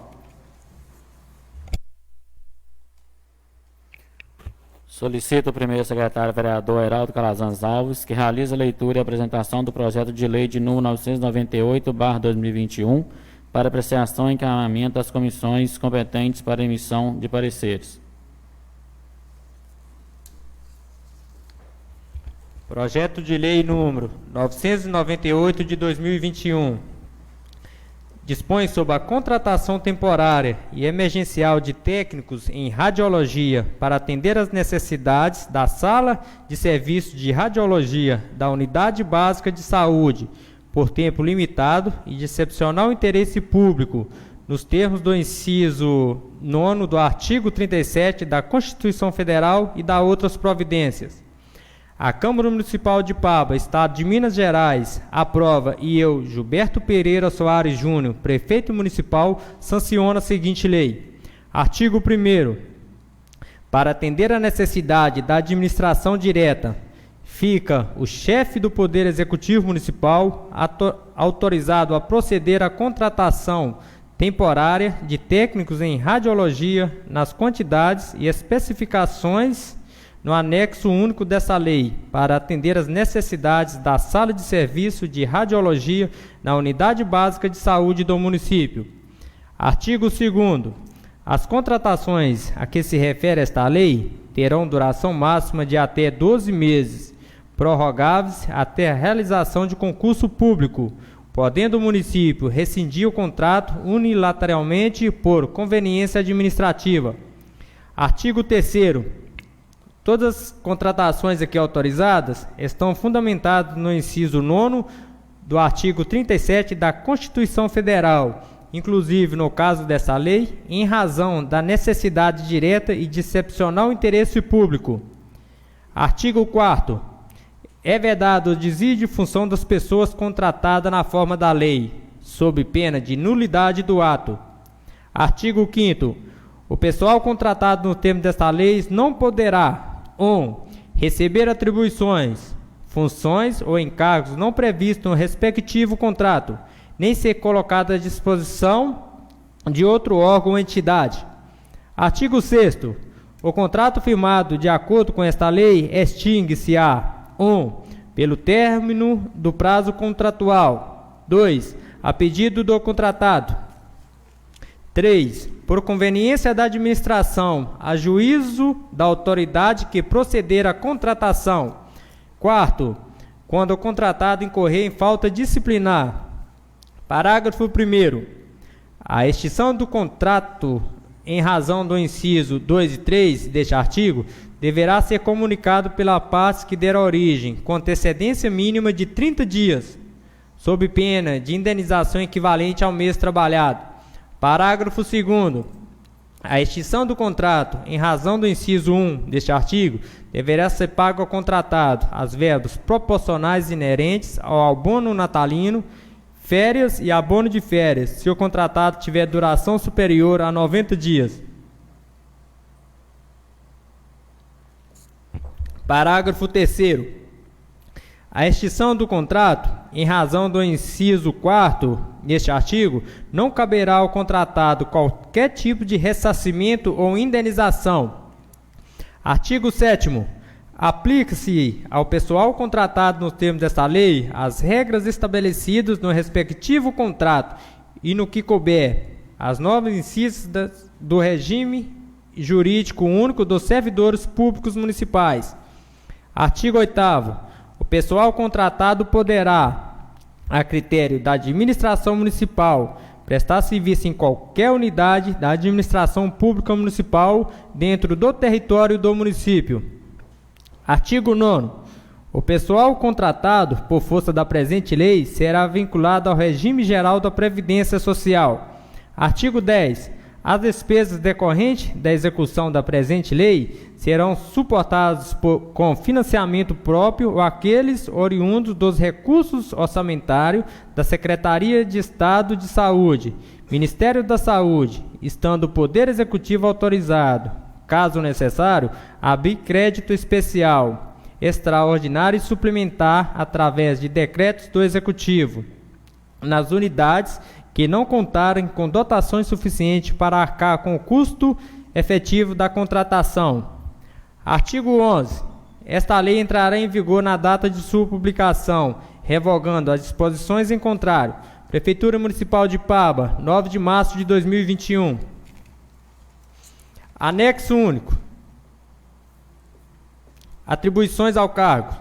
Solicito o primeiro secretário vereador Heraldo Calazans Alves que realize a leitura e apresentação do projeto de lei de número 998/2021 para apreciação e encaminhamento das comissões competentes para emissão de pareceres. Projeto de lei número 998 de 2021. Dispõe sobre a contratação temporária e emergencial de técnicos em radiologia para atender às necessidades da Sala de Serviço de Radiologia da Unidade Básica de Saúde, por tempo limitado e de excepcional interesse público, nos termos do inciso 9º do artigo 37 da Constituição Federal e da outras providências. A Câmara Municipal de Ipaba, Estado de Minas Gerais, aprova e eu, Gilberto Pereira Soares Júnior, Prefeito Municipal, sanciono a seguinte lei. Artigo 1º. Para atender à necessidade da administração direta, fica o chefe do Poder Executivo Municipal autorizado a proceder à contratação temporária de técnicos em radiologia nas quantidades e especificações no anexo único dessa lei, para atender às necessidades da Sala de Serviço de Radiologia na Unidade Básica de Saúde do município. Artigo 2º. As contratações a que se refere esta lei terão duração máxima de até 12 meses, prorrogáveis até a realização de concurso público, podendo o município rescindir o contrato unilateralmente por conveniência administrativa. Artigo 3º. Todas as contratações aqui autorizadas estão fundamentadas no inciso 9º do artigo 37 da Constituição Federal, inclusive no caso dessa lei, em razão da necessidade direta e de excepcional interesse público. Artigo 4º. É vedado o desvio de função das pessoas contratadas na forma da lei, sob pena de nulidade do ato. Artigo 5º. O pessoal contratado no termo desta lei não poderá: 1. Receber atribuições, funções ou encargos não previstos no respectivo contrato, nem ser colocado à disposição de outro órgão ou entidade. Artigo 6º. O contrato firmado de acordo com esta lei extingue-se-á: 1. Pelo término do prazo contratual. 2. A pedido do contratado. 3. Por conveniência da administração, a juízo da autoridade que proceder à contratação. 4. Quando o contratado incorrer em falta disciplinar. Parágrafo 1º. A extinção do contrato em razão do inciso 2 e 3 deste artigo deverá ser comunicado pela parte que der origem, com antecedência mínima de 30 dias, sob pena de indenização equivalente ao mês trabalhado. Parágrafo 2º. A extinção do contrato, em razão do inciso 1 deste artigo, deverá ser pago ao contratado as verbas proporcionais inerentes ao abono natalino, férias e abono de férias, se o contratado tiver duração superior a 90 dias. Parágrafo 3º. A extinção do contrato, em razão do inciso 4º deste artigo, não caberá ao contratado qualquer tipo de ressarcimento ou indenização. Artigo 7º. Aplica-se ao pessoal contratado nos termos desta lei as regras estabelecidas no respectivo contrato e, no que couber, as novas incisos do regime jurídico único dos servidores públicos municipais. Artigo 8º. O pessoal contratado poderá, a critério da administração municipal, prestar serviço em qualquer unidade da administração pública municipal dentro do território do município. Artigo 9º. O pessoal contratado por força da presente lei será vinculado ao regime geral da Previdência Social. Artigo 10. As despesas decorrentes da execução da presente lei serão suportadas com financiamento próprio ou aqueles oriundos dos recursos orçamentários da Secretaria de Estado de Saúde, Ministério da Saúde, estando o Poder Executivo autorizado, caso necessário, abrir crédito especial, extraordinário e suplementar através de decretos do Executivo, nas unidades que não contarem com dotações suficientes para arcar com o custo efetivo da contratação. Artigo 11. Esta lei entrará em vigor na data de sua publicação, revogando as disposições em contrário. Prefeitura Municipal de Ipaba, 9 de março de 2021. Anexo único. Atribuições ao cargo.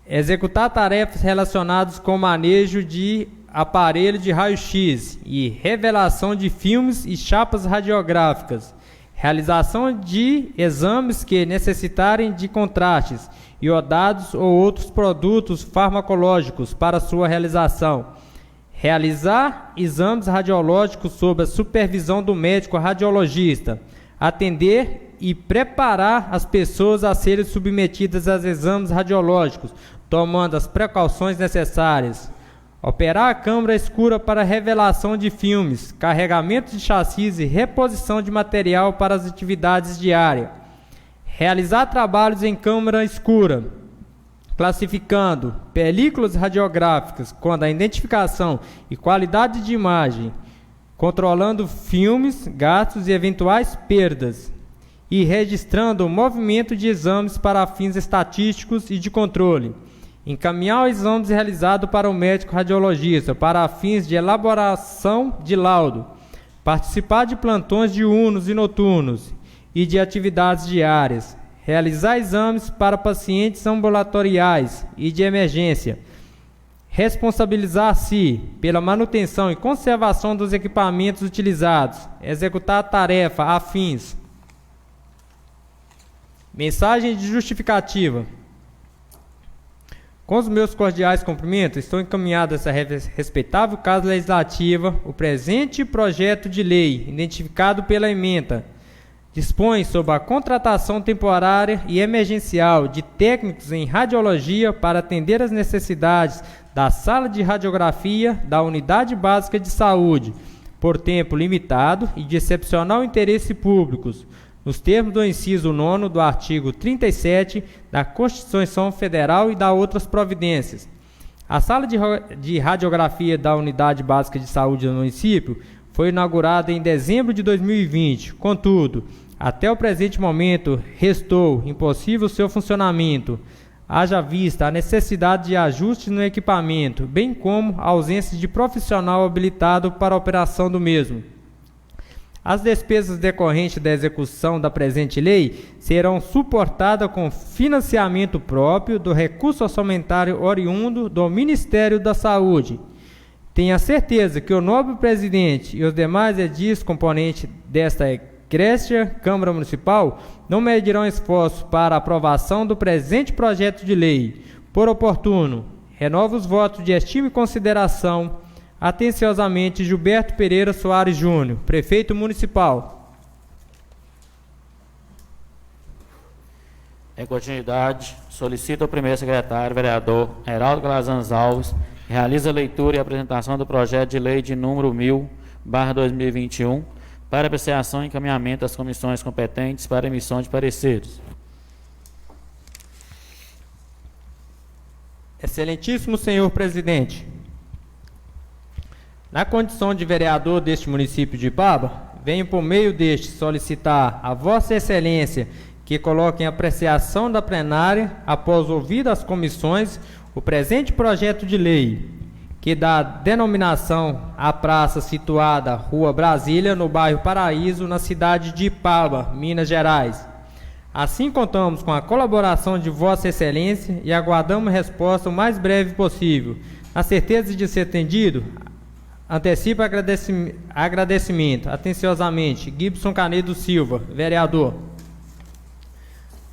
Executar tarefas relacionadas com o manejo de aparelho de raio-x e revelação de filmes e chapas radiográficas, realização de exames que necessitarem de contrastes, iodados ou outros produtos farmacológicos para sua realização, realizar exames radiológicos sob a supervisão do médico radiologista, atender e preparar as pessoas a serem submetidas aos exames radiológicos, tomando as precauções necessárias, operar a câmara escura para revelação de filmes, carregamento de chassis e reposição de material para as atividades diárias. Realizar trabalhos em câmara escura, classificando películas radiográficas quando a identificação e qualidade de imagem, controlando filmes, gastos e eventuais perdas, e registrando o movimento de exames para fins estatísticos e de controle. Encaminhar os exames realizados para o médico radiologista para fins de elaboração de laudo, participar de plantões diurnos e noturnos e de atividades diárias, realizar exames para pacientes ambulatoriais e de emergência, responsabilizar-se pela manutenção e conservação dos equipamentos utilizados, executar a tarefa afins. Mensagem de justificativa. Com os meus cordiais cumprimentos, estou encaminhado a essa respeitável casa legislativa, o presente projeto de lei, identificado pela ementa, dispõe sobre a contratação temporária e emergencial de técnicos em radiologia para atender às necessidades da sala de radiografia da Unidade Básica de Saúde, por tempo limitado e de excepcional interesse públicos, nos termos do inciso 9 do artigo 37 da Constituição Federal e da outras providências. A sala de radiografia da Unidade Básica de Saúde do município foi inaugurada em dezembro de 2020. Contudo, até o presente momento, restou impossível seu funcionamento, haja vista a necessidade de ajustes no equipamento, bem como a ausência de profissional habilitado para a operação do mesmo. As despesas decorrentes da execução da presente lei serão suportadas com financiamento próprio do recurso orçamentário oriundo do Ministério da Saúde. Tenha certeza que o nobre presidente e os demais edis componentes desta egrégia Câmara Municipal não medirão esforço para a aprovação do presente projeto de lei. Por oportuno, renovo os votos de estima e consideração. Atenciosamente, Gilberto Pereira Soares Júnior, Prefeito Municipal. Em continuidade, solicito ao primeiro secretário, vereador Heraldo Calazans Alves, que realize a leitura e apresentação do projeto de lei de número 1000/2021, para apreciação e encaminhamento às comissões competentes para emissão de pareceres. Excelentíssimo senhor presidente, na condição de vereador deste município de Ipaba, venho por meio deste solicitar a Vossa Excelência que coloque em apreciação da plenária, após ouvir as comissões, o presente projeto de lei, que dá denominação à praça situada Rua Brasília, no bairro Paraíso, na cidade de Ipaba, Minas Gerais. Assim, contamos com a colaboração de Vossa Excelência e aguardamos resposta o mais breve possível. Na certeza de ser atendido, antecipa agradecimento. Atenciosamente, Gibson Canedo Silva, vereador.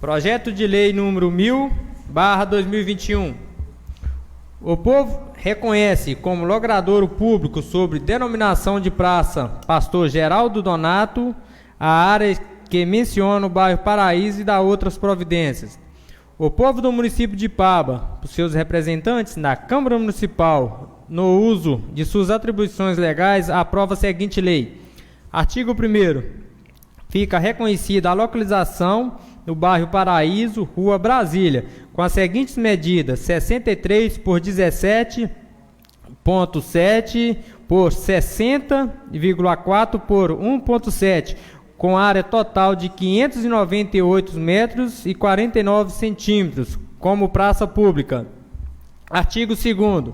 Projeto de lei número 1000/2021. O povo reconhece como logradouro público sobre denominação de praça Pastor Geraldo Donato a área que menciona o bairro Paraíso e dá outras providências. O povo do município de Ipaba, por seus representantes na Câmara Municipal, no uso de suas atribuições legais, aprova a seguinte lei. Artigo 1º. Fica reconhecida a localização no bairro Paraíso, Rua Brasília, com as seguintes medidas: 63 por 17,7 por 60,4 por 1,7, com área total de 598 metros e 49 centímetros, como praça pública. Artigo 2º.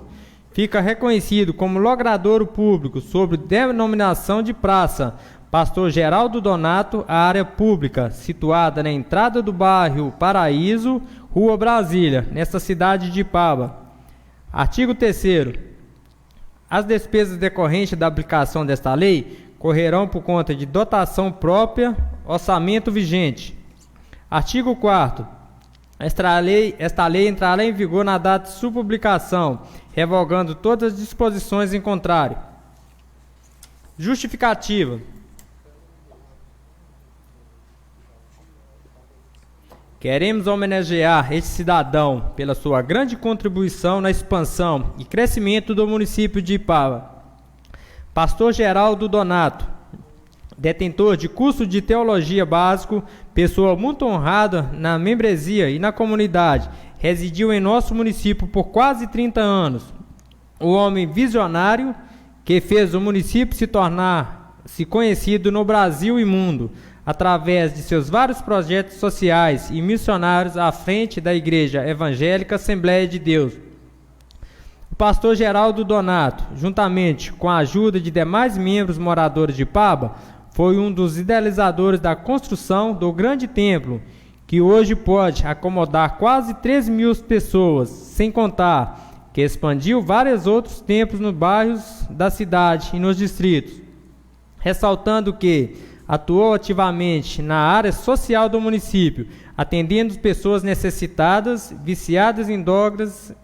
Fica reconhecido como logradouro público sobre denominação de praça Pastor Geraldo Donato a área pública situada na entrada do bairro Paraíso, Rua Brasília, nesta cidade de Ipaba. Artigo 3º. As despesas decorrentes da aplicação desta lei correrão por conta de dotação própria, orçamento vigente. Artigo 4º. Esta lei entrará em vigor na data de sua publicação, revogando todas as disposições em contrário. Justificativa. Queremos homenagear este cidadão pela sua grande contribuição na expansão e crescimento do município de Ipaba. Pastor Geraldo Donato, detentor de curso de teologia básico, pessoa muito honrada na membresia e na comunidade, residiu em nosso município por quase 30 anos. O homem visionário que fez o município se tornar-se conhecido no Brasil e mundo, através de seus vários projetos sociais e missionários à frente da Igreja Evangélica Assembleia de Deus. O pastor Geraldo Donato, juntamente com a ajuda de demais membros moradores de Ipaba, foi um dos idealizadores da construção do grande templo, que hoje pode acomodar quase 3.000 pessoas, sem contar que expandiu vários outros templos nos bairros da cidade e nos distritos, ressaltando que atuou ativamente na área social do município, atendendo pessoas necessitadas, viciadas em drogas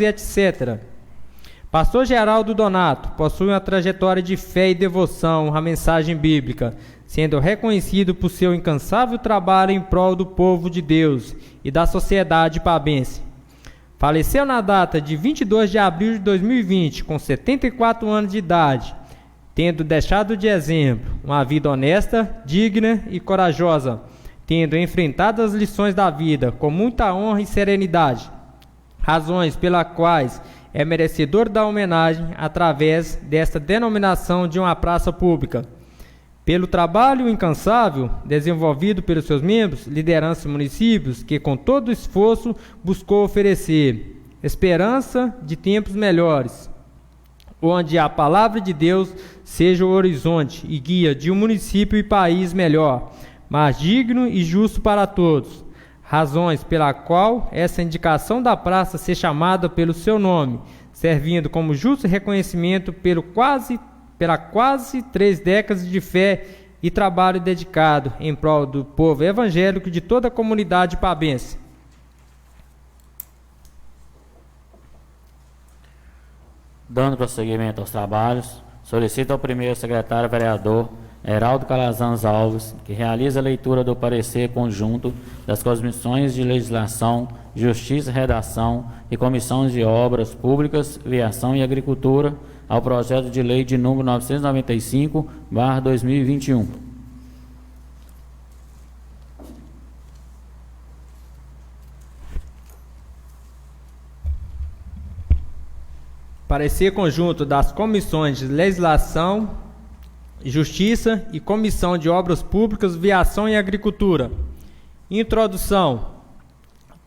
e etc. Pastor Geraldo Donato possui uma trajetória de fé e devoção à mensagem bíblica, sendo reconhecido por seu incansável trabalho em prol do povo de Deus e da sociedade ipabense. Faleceu na data de 22 de abril de 2020, com 74 anos de idade, tendo deixado de exemplo uma vida honesta, digna e corajosa, tendo enfrentado as lições da vida com muita honra e serenidade, razões pelas quais é merecedor da homenagem através desta denominação de uma praça pública. Pelo trabalho incansável desenvolvido pelos seus membros, lideranças e municípios, que com todo esforço buscou oferecer esperança de tempos melhores, onde a palavra de Deus seja o horizonte e guia de um município e país melhor, mas digno e justo para todos. Razões pela qual essa indicação da praça ser chamada pelo seu nome, servindo como justo reconhecimento pela quase 3 décadas de fé e trabalho dedicado em prol do povo evangélico de toda a comunidade ipabense. Dando prosseguimento aos trabalhos, solicito ao primeiro secretário vereador Heraldo Calazans Alves, que realize a leitura do parecer conjunto das comissões de legislação, justiça e redação e comissões de obras públicas, viação e agricultura ao projeto de lei de número 995/2021. Parecer conjunto das comissões de legislação, justiça e comissão de obras públicas, viação e agricultura. Introdução.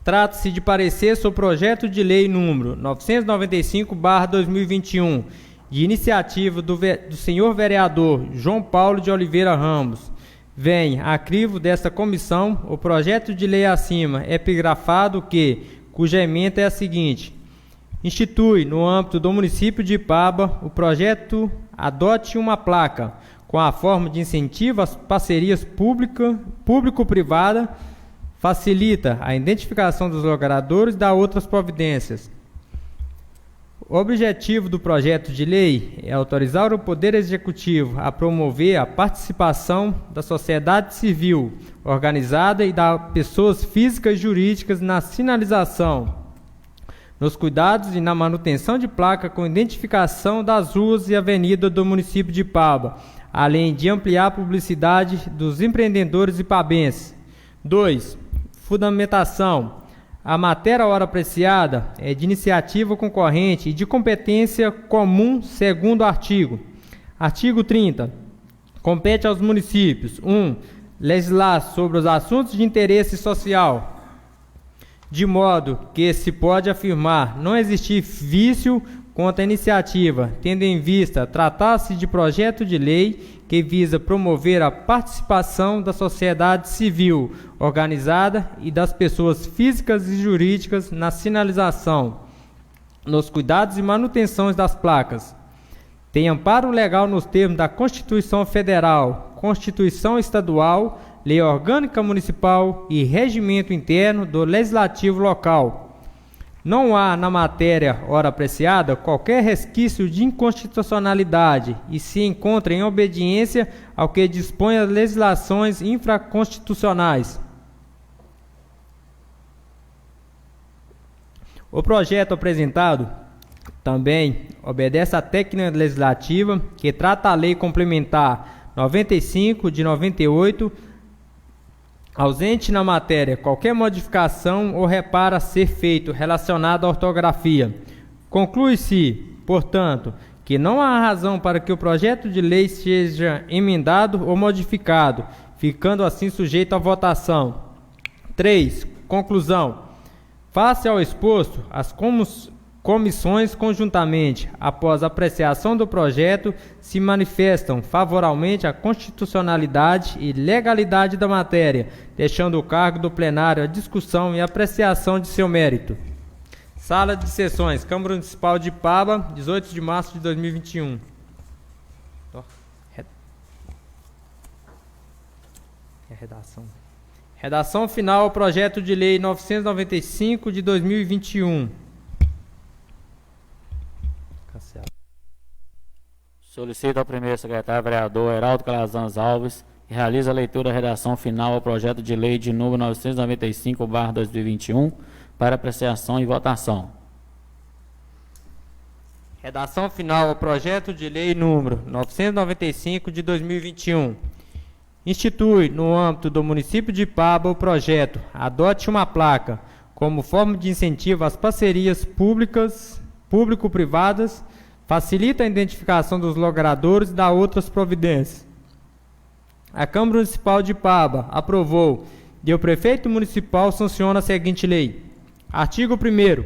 Trata-se de parecer sobre o projeto de lei número 995/2021, de iniciativa do senhor vereador João Paulo de Oliveira Ramos. Vem a crivo desta comissão o projeto de lei acima, epigrafado cuja ementa é a seguinte: institui, no âmbito do município de Ipaba, o projeto adote uma placa com a forma de incentivo às parcerias público-privada, facilita a identificação dos logradores e dá outras providências. O objetivo do projeto de lei é autorizar o Poder Executivo a promover a participação da sociedade civil organizada e das pessoas físicas e jurídicas na sinalização, nos cuidados e na manutenção de placa com identificação das ruas e avenidas do município de Ipaba, além de ampliar a publicidade dos empreendedores ipabenses. 2. Fundamentação. A matéria ora apreciada é de iniciativa concorrente e de competência comum segundo o artigo. Artigo 30. Compete aos municípios: 1. Legislar sobre os assuntos de interesse social, de modo que se pode afirmar não existir vício quanto à iniciativa, tendo em vista tratar-se de projeto de lei que visa promover a participação da sociedade civil organizada e das pessoas físicas e jurídicas na sinalização, nos cuidados e manutenções das placas. Tem amparo legal nos termos da Constituição Federal, Constituição Estadual, Lei Orgânica Municipal e Regimento Interno do Legislativo Local. Não há na matéria ora apreciada qualquer resquício de inconstitucionalidade e se encontra em obediência ao que dispõe as legislações infraconstitucionais. O projeto apresentado também obedece à técnica legislativa que trata a Lei Complementar 95 de 98, ausente na matéria qualquer modificação ou reparo a ser feito relacionado à ortografia. Conclui-se, portanto, que não há razão para que o projeto de lei seja emendado ou modificado, ficando assim sujeito à votação. 3. Conclusão. Face ao exposto, as comissões conjuntamente, após a apreciação do projeto, se manifestam favoravelmente à constitucionalidade e legalidade da matéria, deixando o cargo do plenário à discussão e apreciação de seu mérito. Sala de sessões, Câmara Municipal de Ipaba, 18 de março de 2021. Redação. Redação final ao projeto de lei 995 de 2021. Solicito ao primeiro secretário vereador Heraldo Calazans Alves que realize a leitura da redação final ao projeto de lei de número 995/2021 para apreciação e votação. Redação final ao projeto de lei número 995 de 2021. Institui, no âmbito do município de Ipaba, o projeto Adote uma Placa, como forma de incentivo às parcerias público-privadas, facilita a identificação dos logradores e dá outras providências. A Câmara Municipal de Ipaba aprovou e o prefeito municipal sanciona a seguinte lei. Artigo 1º.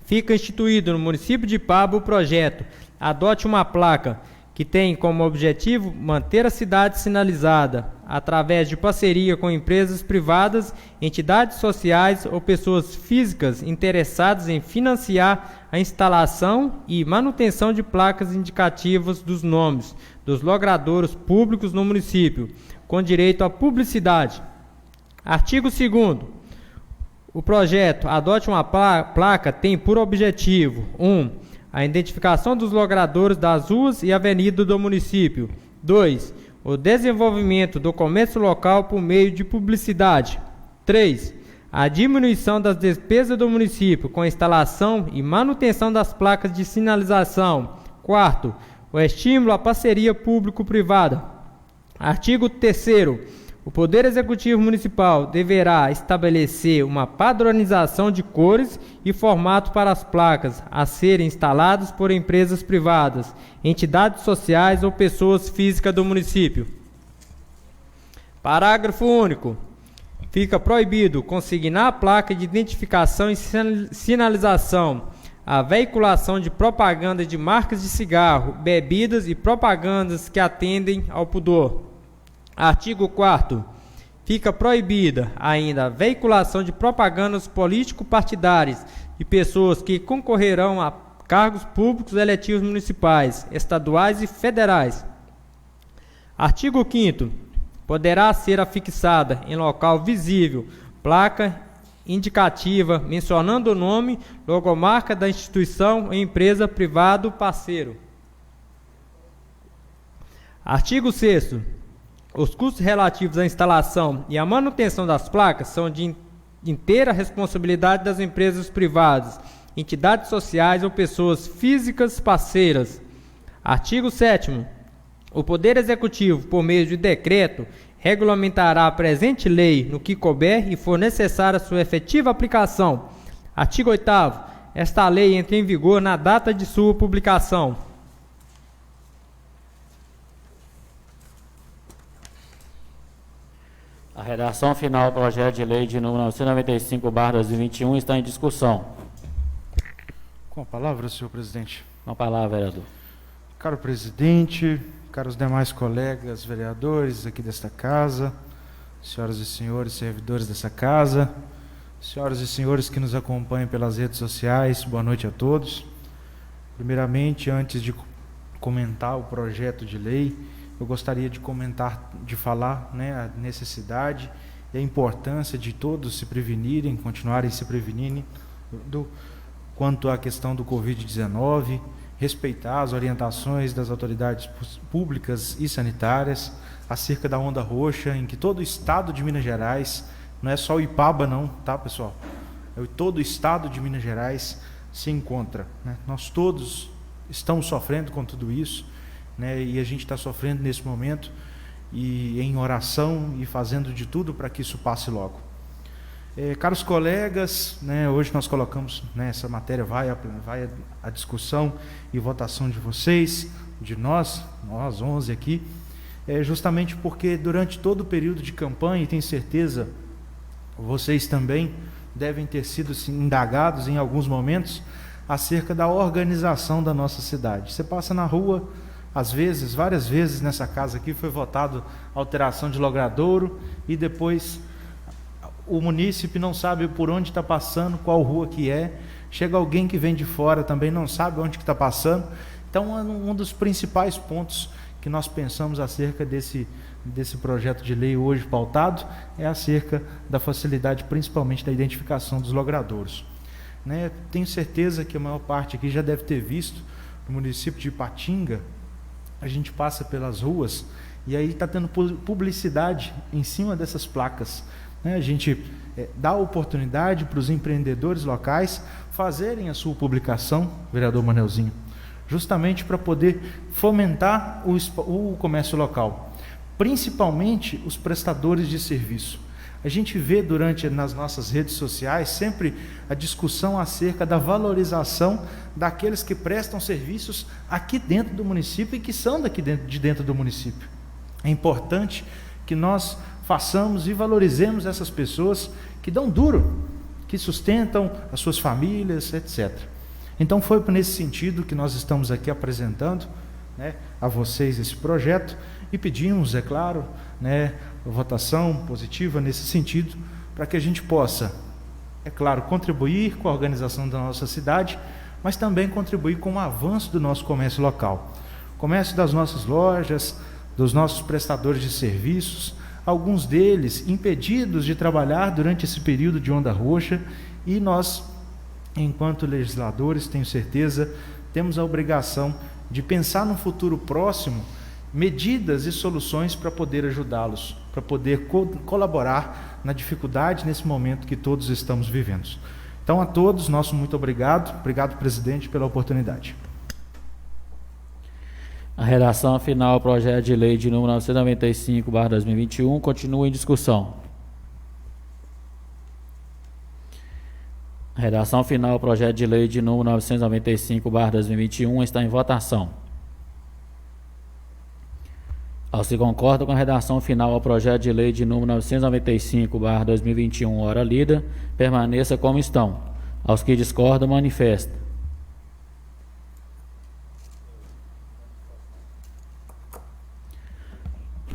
Fica instituído no município de Ipaba o projeto Adote uma Placa, que tem como objetivo manter a cidade sinalizada através de parceria com empresas privadas, entidades sociais ou pessoas físicas interessadas em financiar a instalação e manutenção de placas indicativas dos nomes dos logradouros públicos no município, com direito à publicidade. Artigo 2º. O projeto Adote uma Placa tem por objetivo 1. A identificação dos logradouros das ruas e avenidas do município. 2. O desenvolvimento do comércio local por meio de publicidade. 3. A diminuição das despesas do município com a instalação e manutenção das placas de sinalização. 4. O estímulo à parceria público-privada. Artigo 3º. O Poder Executivo Municipal deverá estabelecer uma padronização de cores e formato para as placas a serem instaladas por empresas privadas, entidades sociais ou pessoas físicas do município. Parágrafo único. Fica proibido consignar a placa de identificação e sinalização, a veiculação de propaganda de marcas de cigarro, bebidas e propagandas que atendem ao pudor. Artigo 4º. Fica proibida ainda a veiculação de propagandas político-partidárias de pessoas que concorrerão a cargos públicos eletivos municipais, estaduais e federais. Artigo 5º. Poderá ser afixada em local visível placa indicativa mencionando o nome, logomarca da instituição ou empresa privado parceiro. Artigo 6º. Os custos relativos à instalação e à manutenção das placas são de inteira responsabilidade das empresas privadas, entidades sociais ou pessoas físicas parceiras. Artigo 7º. O Poder Executivo, por meio de decreto, regulamentará a presente lei no que couber e for necessária sua efetiva aplicação. Artigo 8º. Esta lei entra em vigor na data de sua publicação. A redação final do projeto de lei de número 995/2021 está em discussão. Com a palavra, senhor presidente. Com a palavra, vereador. Caro presidente, caros demais colegas vereadores aqui desta casa, senhoras e senhores servidores dessa casa, senhoras e senhores que nos acompanham pelas redes sociais, boa noite a todos. Primeiramente, antes de comentar o projeto de lei, eu gostaria de falar, a necessidade e a importância de todos se prevenirem, continuarem se prevenindo quanto à questão do Covid-19, respeitar as orientações das autoridades públicas e sanitárias acerca da onda roxa, em que todo o estado de Minas Gerais, não é só o Ipaba não, tá, pessoal? Todo o estado de Minas Gerais se encontra, Nós todos estamos sofrendo com tudo isso, e a gente está sofrendo nesse momento, e em oração e fazendo de tudo para que isso passe logo. Caros colegas, hoje nós colocamos, essa matéria vai à discussão e votação de vocês, de nós 11 aqui, justamente porque durante todo o período de campanha, e tenho certeza vocês também devem ter sido indagados em alguns momentos acerca da organização da nossa cidade. Você passa na rua, às vezes, várias vezes nessa casa aqui foi votado alteração de logradouro e depois o munícipe não sabe por onde está passando, qual rua que é, chega alguém que vem de fora também, não sabe onde que está passando. Então, um dos principais pontos que nós pensamos acerca desse projeto de lei hoje pautado é acerca da facilidade, principalmente da identificação dos logradouros. Né? Tenho certeza que a maior parte aqui já deve ter visto, no município de Ipatinga, a gente passa pelas ruas e aí está tendo publicidade em cima dessas placas. Né? A gente dá oportunidade para os empreendedores locais fazerem a sua publicação, vereador Manelzinho, justamente para poder fomentar o comércio local, principalmente os prestadores de serviço. A gente vê nas nossas redes sociais sempre a discussão acerca da valorização daqueles que prestam serviços aqui dentro do município e que são daqui de dentro do município. É importante que nós façamos e valorizemos essas pessoas que dão duro, que sustentam as suas famílias, etc. Então foi nesse sentido que nós estamos aqui apresentando, né, a vocês esse projeto e pedimos, é claro, né, votação positiva nesse sentido, para que a gente possa, é claro, contribuir com a organização da nossa cidade, mas também contribuir com o avanço do nosso comércio local. Comércio das nossas lojas, dos nossos prestadores de serviços, alguns deles impedidos de trabalhar durante esse período de onda roxa, e nós, enquanto legisladores, tenho certeza, temos a obrigação de pensar no futuro próximo medidas e soluções para poder ajudá-los, para poder colaborar na dificuldade nesse momento que todos estamos vivendo. Então, a todos, nosso muito obrigado. Obrigado, presidente, pela oportunidade. A redação final do projeto de lei de número 995/2021 continua em discussão. A redação final do projeto de lei de número 995/2021 está em votação. Aos que concordam com a redação final ao projeto de lei de número 995/2021, hora lida, permaneça como estão. Aos que discordam, manifesta.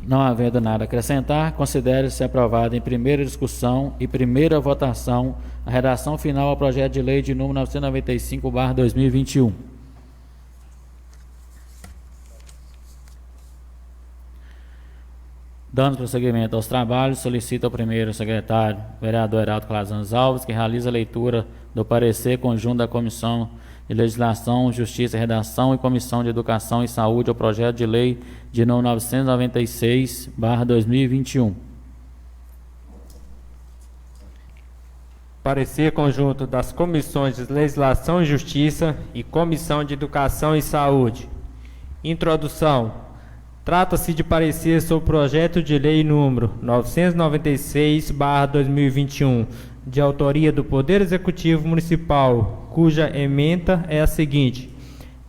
Não havendo nada a acrescentar, considere-se aprovada em primeira discussão e primeira votação a redação final ao projeto de lei de número 995/2021. Dando prosseguimento aos trabalhos, solicito ao primeiro secretário, vereador Heraldo Calazans Alves, que realize a leitura do parecer conjunto da Comissão de Legislação, Justiça e Redação e Comissão de Educação e Saúde ao projeto de lei de número 996/2021. Parecer conjunto das Comissões de Legislação e Justiça e Comissão de Educação e Saúde. Introdução. Trata-se de parecer sobre o projeto de lei número 996/2021, de autoria do Poder Executivo Municipal, cuja ementa é a seguinte: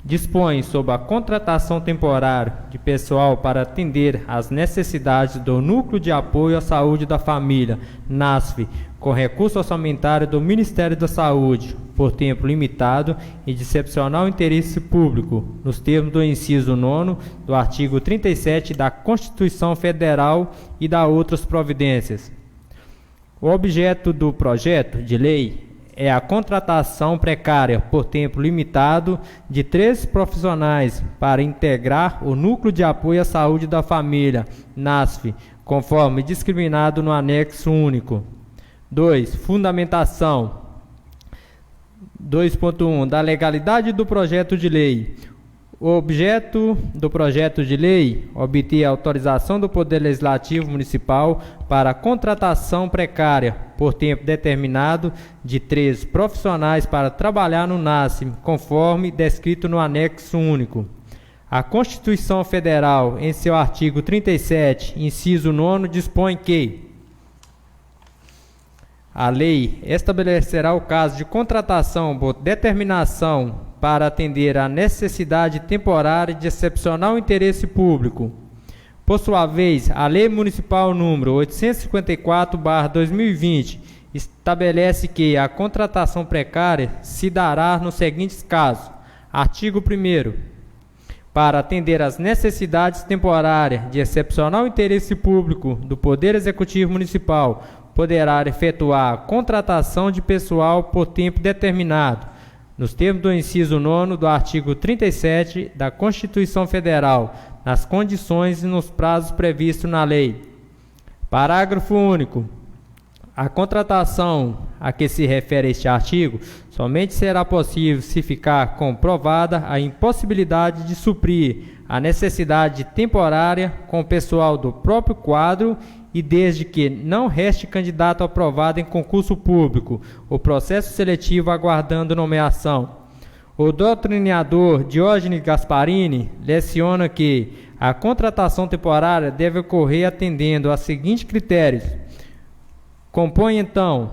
dispõe sobre a contratação temporária de pessoal para atender às necessidades do Núcleo de Apoio à Saúde da Família, NASF, com recurso orçamentário do Ministério da Saúde, por tempo limitado e de excepcional interesse público, nos termos do inciso 9º do artigo 37 da Constituição Federal e da outras providências. O objeto do projeto de lei é a contratação precária por tempo limitado de 3 profissionais para integrar o Núcleo de Apoio à Saúde da Família, NASF, conforme discriminado no anexo único. 2. Fundamentação. 2.1. Da legalidade do projeto de lei. O objeto do projeto de lei obter a autorização do Poder Legislativo Municipal para a contratação precária por tempo determinado de 3 profissionais para trabalhar no NASF, conforme descrito no anexo único. A Constituição Federal, em seu artigo 37, inciso 9º, dispõe que a lei estabelecerá o caso de contratação por determinação para atender à necessidade temporária de excepcional interesse público. Por sua vez, a Lei Municipal número 854/2020 estabelece que a contratação precária se dará nos seguintes casos. Artigo 1º. Para atender às necessidades temporárias de excepcional interesse público do Poder Executivo Municipal, poderá efetuar a contratação de pessoal por tempo determinado, nos termos do inciso 9º do artigo 37 da Constituição Federal, nas condições e nos prazos previstos na lei. Parágrafo único. A contratação a que se refere este artigo somente será possível se ficar comprovada a impossibilidade de suprir a necessidade temporária com o pessoal do próprio quadro e desde que não reste candidato aprovado em concurso público o processo seletivo aguardando nomeação. O doutrinador Diógenes Gasparini leciona que a contratação temporária deve ocorrer atendendo a seguintes critérios. Compõe, então,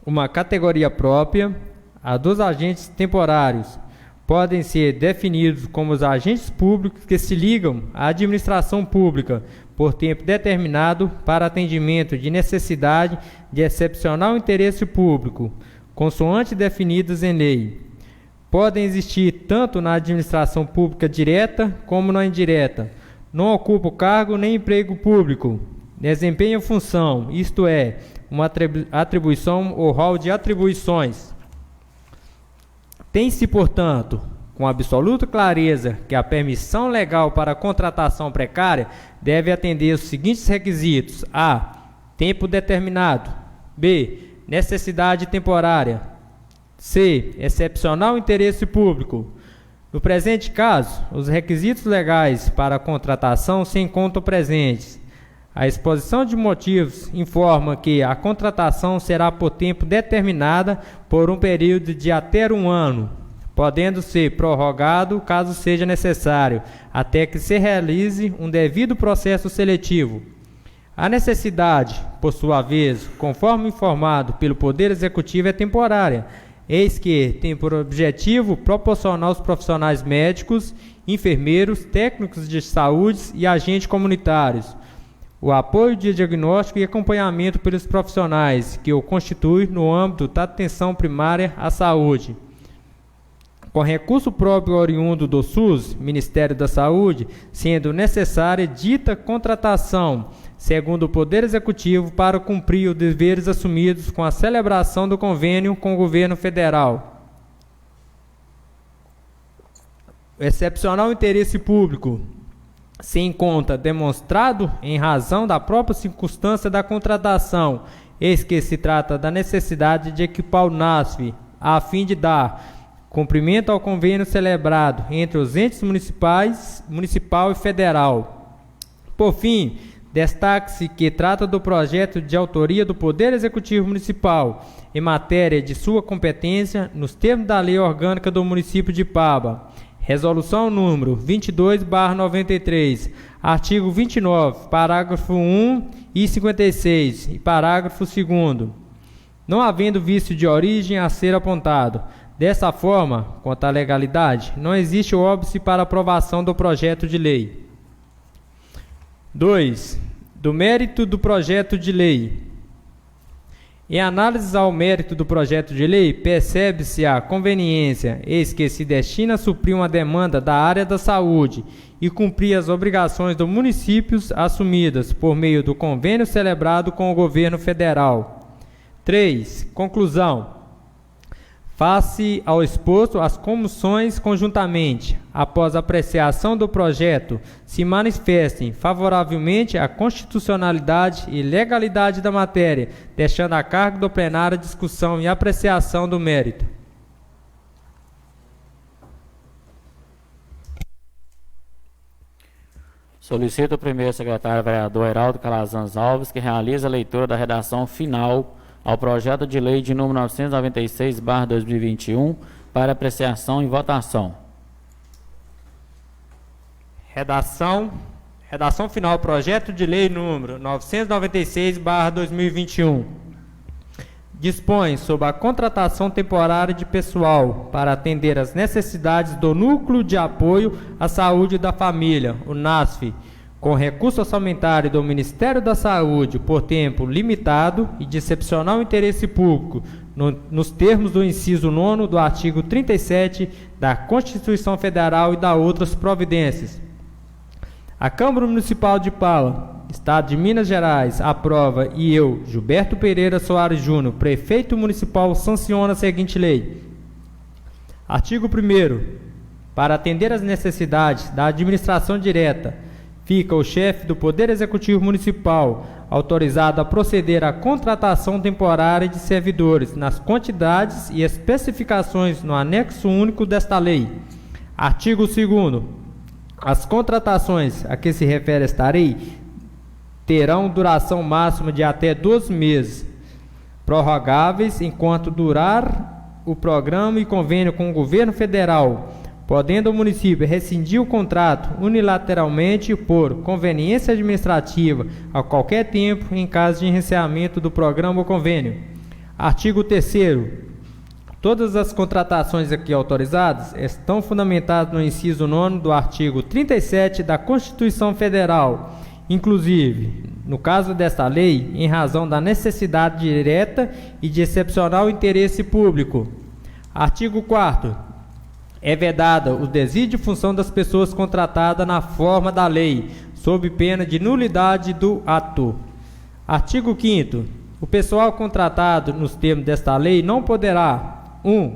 uma categoria própria. A dos agentes temporários podem ser definidos como os agentes públicos que se ligam à administração pública por tempo determinado para atendimento de necessidade de excepcional interesse público, consoante definidos em lei. Podem existir tanto na administração pública direta como na indireta. Não ocupa cargo nem emprego público. Desempenha função, isto é, uma atribuição ou rol de atribuições. Tem-se, portanto, com absoluta clareza que a permissão legal para a contratação precária deve atender os seguintes requisitos: a. Tempo determinado. b. Necessidade temporária. c. Excepcional interesse público. No presente caso, os requisitos legais para a contratação se encontram presentes. A exposição de motivos informa que a contratação será por tempo determinada por um período de até 1 ano, podendo ser prorrogado caso seja necessário, até que se realize um devido processo seletivo. A necessidade, por sua vez, conforme informado pelo Poder Executivo, é temporária, eis que tem por objetivo proporcionar aos profissionais médicos, enfermeiros, técnicos de saúde e agentes comunitários o apoio de diagnóstico e acompanhamento pelos profissionais que o constituem no âmbito da atenção primária à saúde. Com recurso próprio oriundo do SUS, Ministério da Saúde, sendo necessária dita contratação, segundo o Poder Executivo, para cumprir os deveres assumidos com a celebração do convênio com o Governo Federal. O excepcional interesse público se encontra demonstrado em razão da própria circunstância da contratação, eis que se trata da necessidade de equipar o NASF, a fim de dar cumprimento ao convênio celebrado entre os entes municipal e federal. Por fim, destaque-se que trata do projeto de autoria do Poder Executivo Municipal, em matéria de sua competência, nos termos da Lei Orgânica do Município de Ipaba, Resolução número 22/93, artigo 29, parágrafo 1 e 56 e parágrafo 2º, não havendo vício de origem a ser apontado. Dessa forma, quanto à legalidade, não existe óbice para aprovação do projeto de lei. 2. Do mérito do projeto de lei. Em análise ao mérito do projeto de lei, percebe-se a conveniência, eis que se destina a suprir uma demanda da área da saúde e cumprir as obrigações dos municípios assumidas por meio do convênio celebrado com o governo federal. 3. Conclusão. Face ao exposto, as comissões conjuntamente, após apreciação do projeto, se manifestem favoravelmente à constitucionalidade e legalidade da matéria, deixando a cargo do plenário a discussão e apreciação do mérito. Solicito o primeiro secretário vereador Heraldo Calazans Alves que realize a leitura da redação final ao projeto de lei de número 996/2021 para apreciação e votação. Redação final, projeto de lei número 996/2021. Dispõe sobre a contratação temporária de pessoal para atender às necessidades do Núcleo de Apoio à Saúde da Família, o NASF, com recurso orçamentário do Ministério da Saúde por tempo limitado e de excepcional interesse público, nos termos do inciso 9º do artigo 37 da Constituição Federal e da outras providências. A Câmara Municipal de Ipaba, Estado de Minas Gerais, aprova e eu, Gilberto Pereira Soares Júnior, prefeito municipal, sanciono a seguinte lei. Artigo 1º. Para atender às necessidades da administração direta, fica o chefe do Poder Executivo Municipal autorizado a proceder à contratação temporária de servidores nas quantidades e especificações no anexo único desta lei. Artigo 2º. As contratações a que se refere esta lei terão duração máxima de até 12 meses, prorrogáveis enquanto durar o programa e convênio com o governo federal, podendo o município rescindir o contrato unilateralmente por conveniência administrativa a qualquer tempo em caso de encerramento do programa ou convênio. Artigo 3º. Todas as contratações aqui autorizadas estão fundamentadas no inciso 9º do artigo 37 da Constituição Federal, inclusive, no caso desta lei, em razão da necessidade direta e de excepcional interesse público. Artigo 4º. É vedada o desvio de função das pessoas contratadas na forma da lei, sob pena de nulidade do ato. Artigo 5º. O pessoal contratado nos termos desta lei não poderá: 1.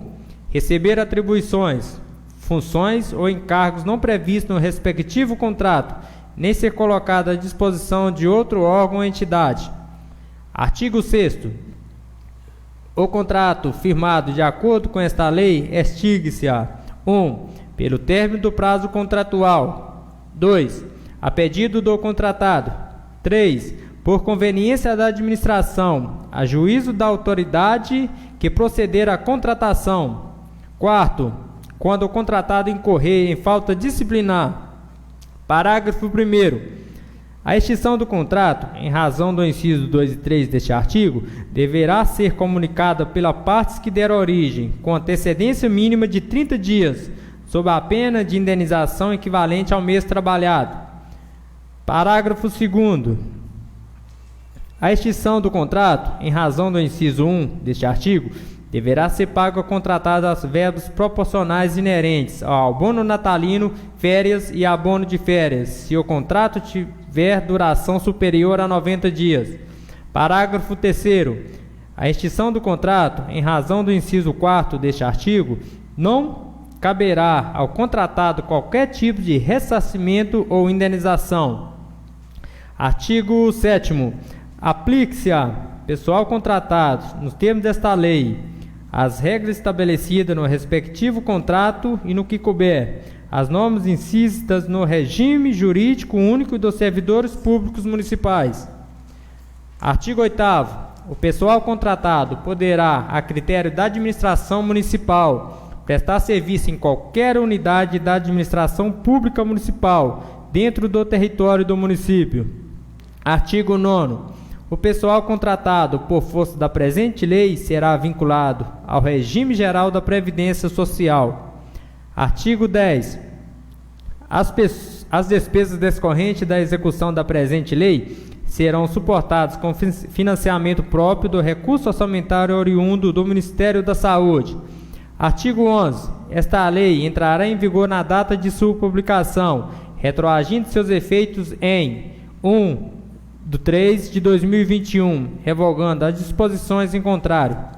Receber atribuições, funções ou encargos não previstos no respectivo contrato, nem ser colocado à disposição de outro órgão ou entidade. Artigo 6º. O contrato firmado de acordo com esta lei extingue-se-á: 1. Pelo término do prazo contratual. 2. A pedido do contratado. 3. Por conveniência da administração, a juízo da autoridade que proceder à contratação. 4. Quando o contratado incorrer em falta disciplinar. Parágrafo 1º. A extinção do contrato, em razão do inciso 2 e 3 deste artigo, deverá ser comunicada pelas partes que deram origem, com antecedência mínima de 30 dias, sob a pena de indenização equivalente ao mês trabalhado. Parágrafo 2º. A extinção do contrato, em razão do inciso 1 deste artigo, deverá ser pago ao contratado as verbas proporcionais inerentes ao abono natalino, férias e abono de férias, se o contrato tiver duração superior a 90 dias. Parágrafo 3º. A extinção do contrato, em razão do inciso 4º deste artigo, não caberá ao contratado qualquer tipo de ressarcimento ou indenização. Artigo 7º. Aplique-se a pessoal contratado, nos termos desta lei, as regras estabelecidas no respectivo contrato e no que couber, as normas incisas no regime jurídico único dos servidores públicos municipais. Artigo 8º. O pessoal contratado poderá, a critério da administração municipal, prestar serviço em qualquer unidade da administração pública municipal, dentro do território do município. Artigo 9º. O pessoal contratado por força da presente lei será vinculado ao regime geral da Previdência Social. Artigo 10. As despesas decorrentes da execução da presente lei serão suportadas com financiamento próprio do recurso orçamentário oriundo do Ministério da Saúde. Artigo 11. Esta lei entrará em vigor na data de sua publicação, retroagindo seus efeitos em 1/3/2021, revogando as disposições em contrário.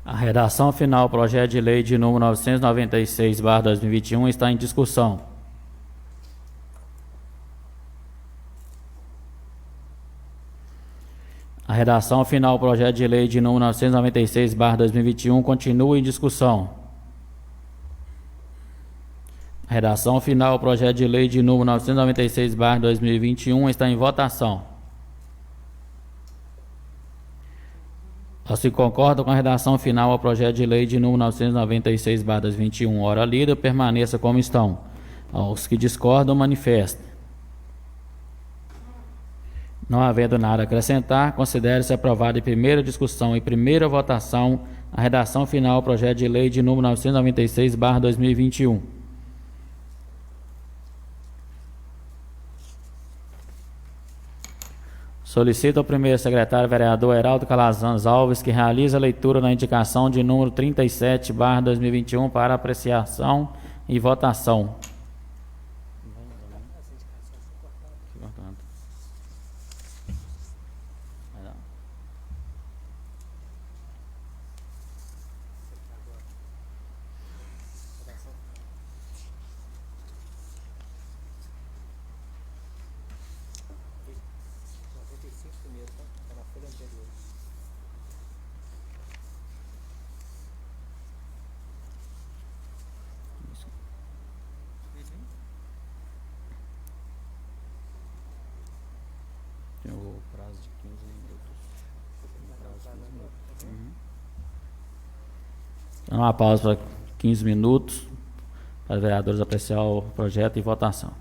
A redação final do projeto de lei de número 996/2021 está em discussão. A redação final do projeto de lei de número 996/2021 continua em discussão. A redação final do projeto de lei de número 996/2021 está em votação. Ao se concorda com a redação final ao projeto de lei de número 996/2021, ora lida, permaneça como estão. Aos que discordam, manifestem. Não havendo nada a acrescentar, considere-se aprovada em primeira discussão e primeira votação a redação final ao projeto de lei de número 996/2021. Solicito ao primeiro secretário vereador Heraldo Calazans Alves que realize a leitura da indicação de número 37/2021 para apreciação e votação. Uma pausa para 15 minutos para os vereadores apreciar o projeto e votação.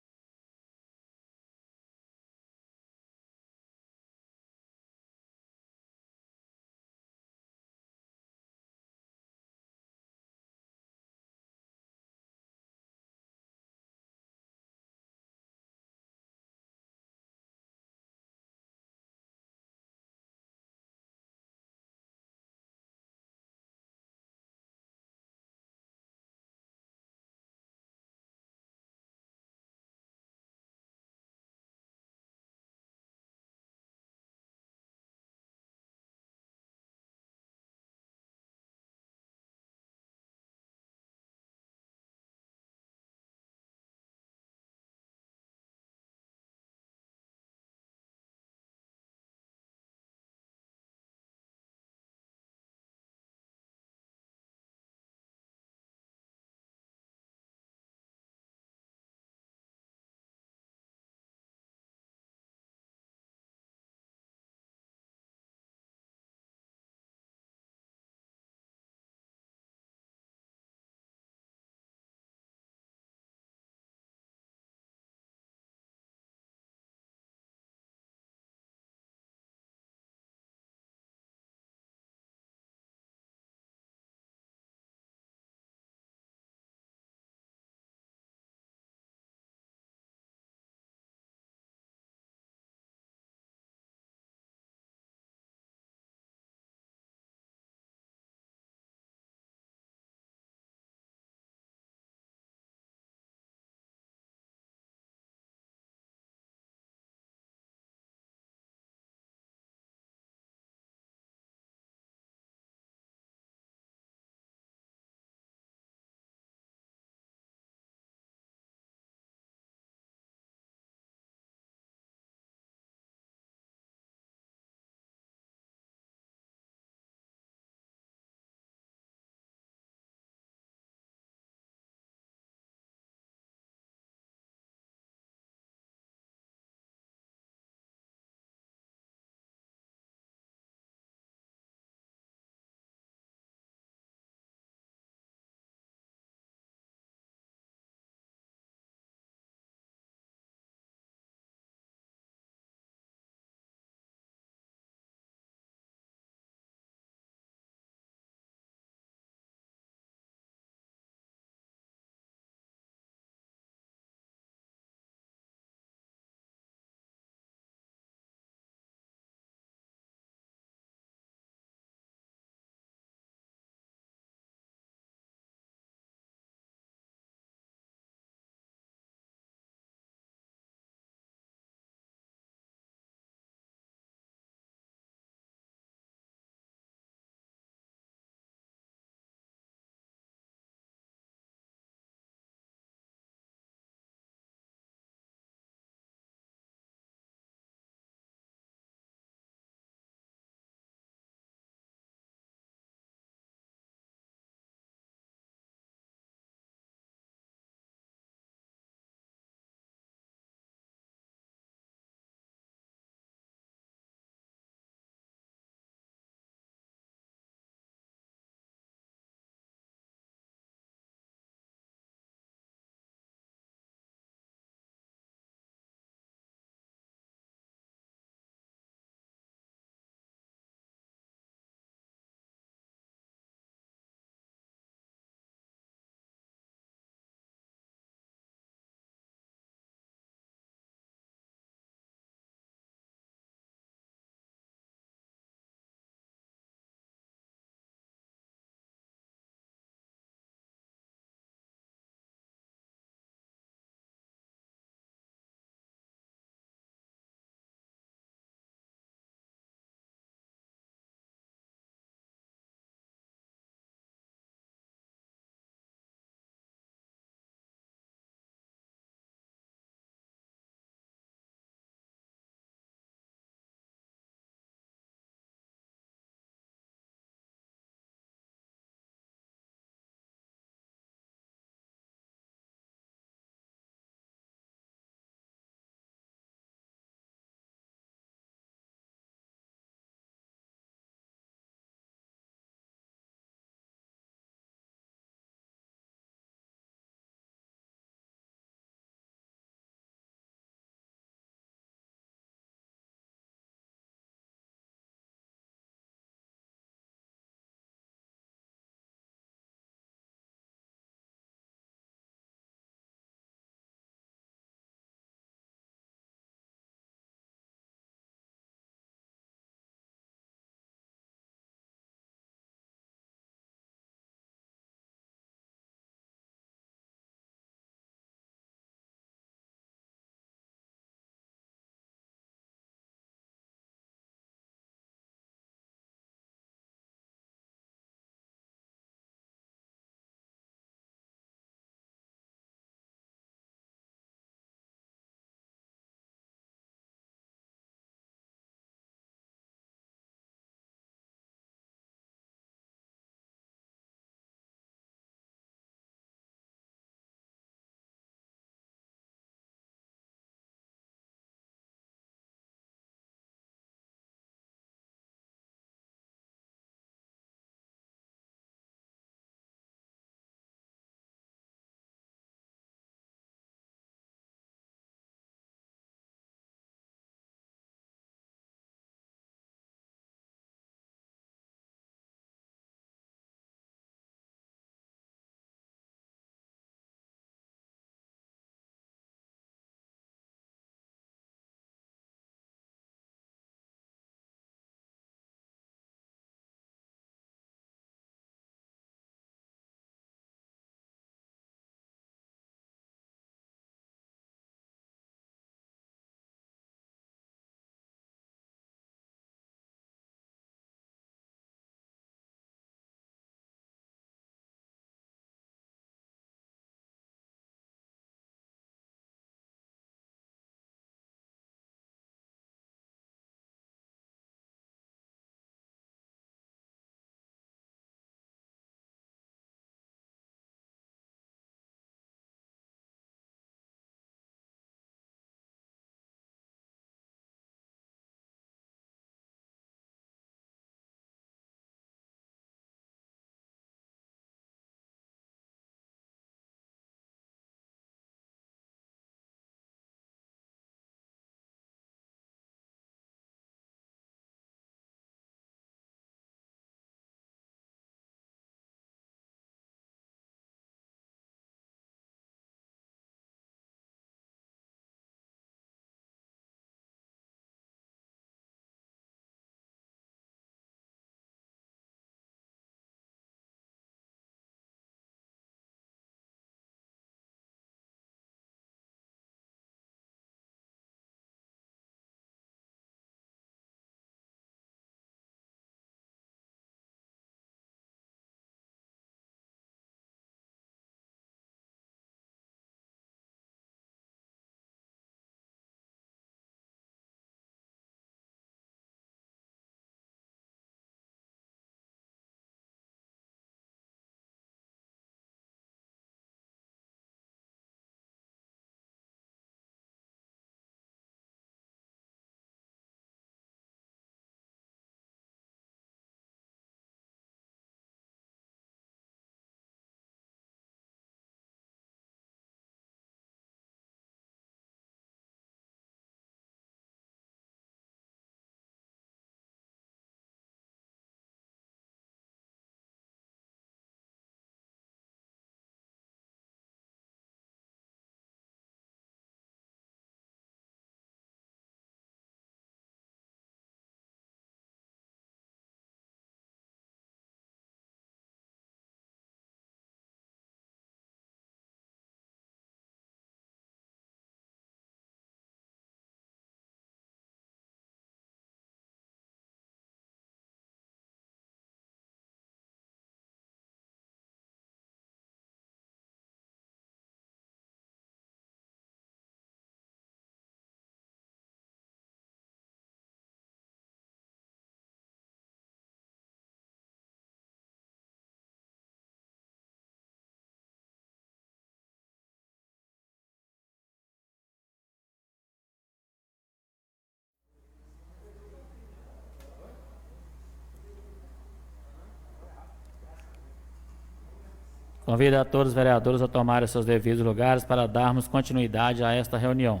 Convido a todos os vereadores a tomarem seus devidos lugares para darmos continuidade a esta reunião.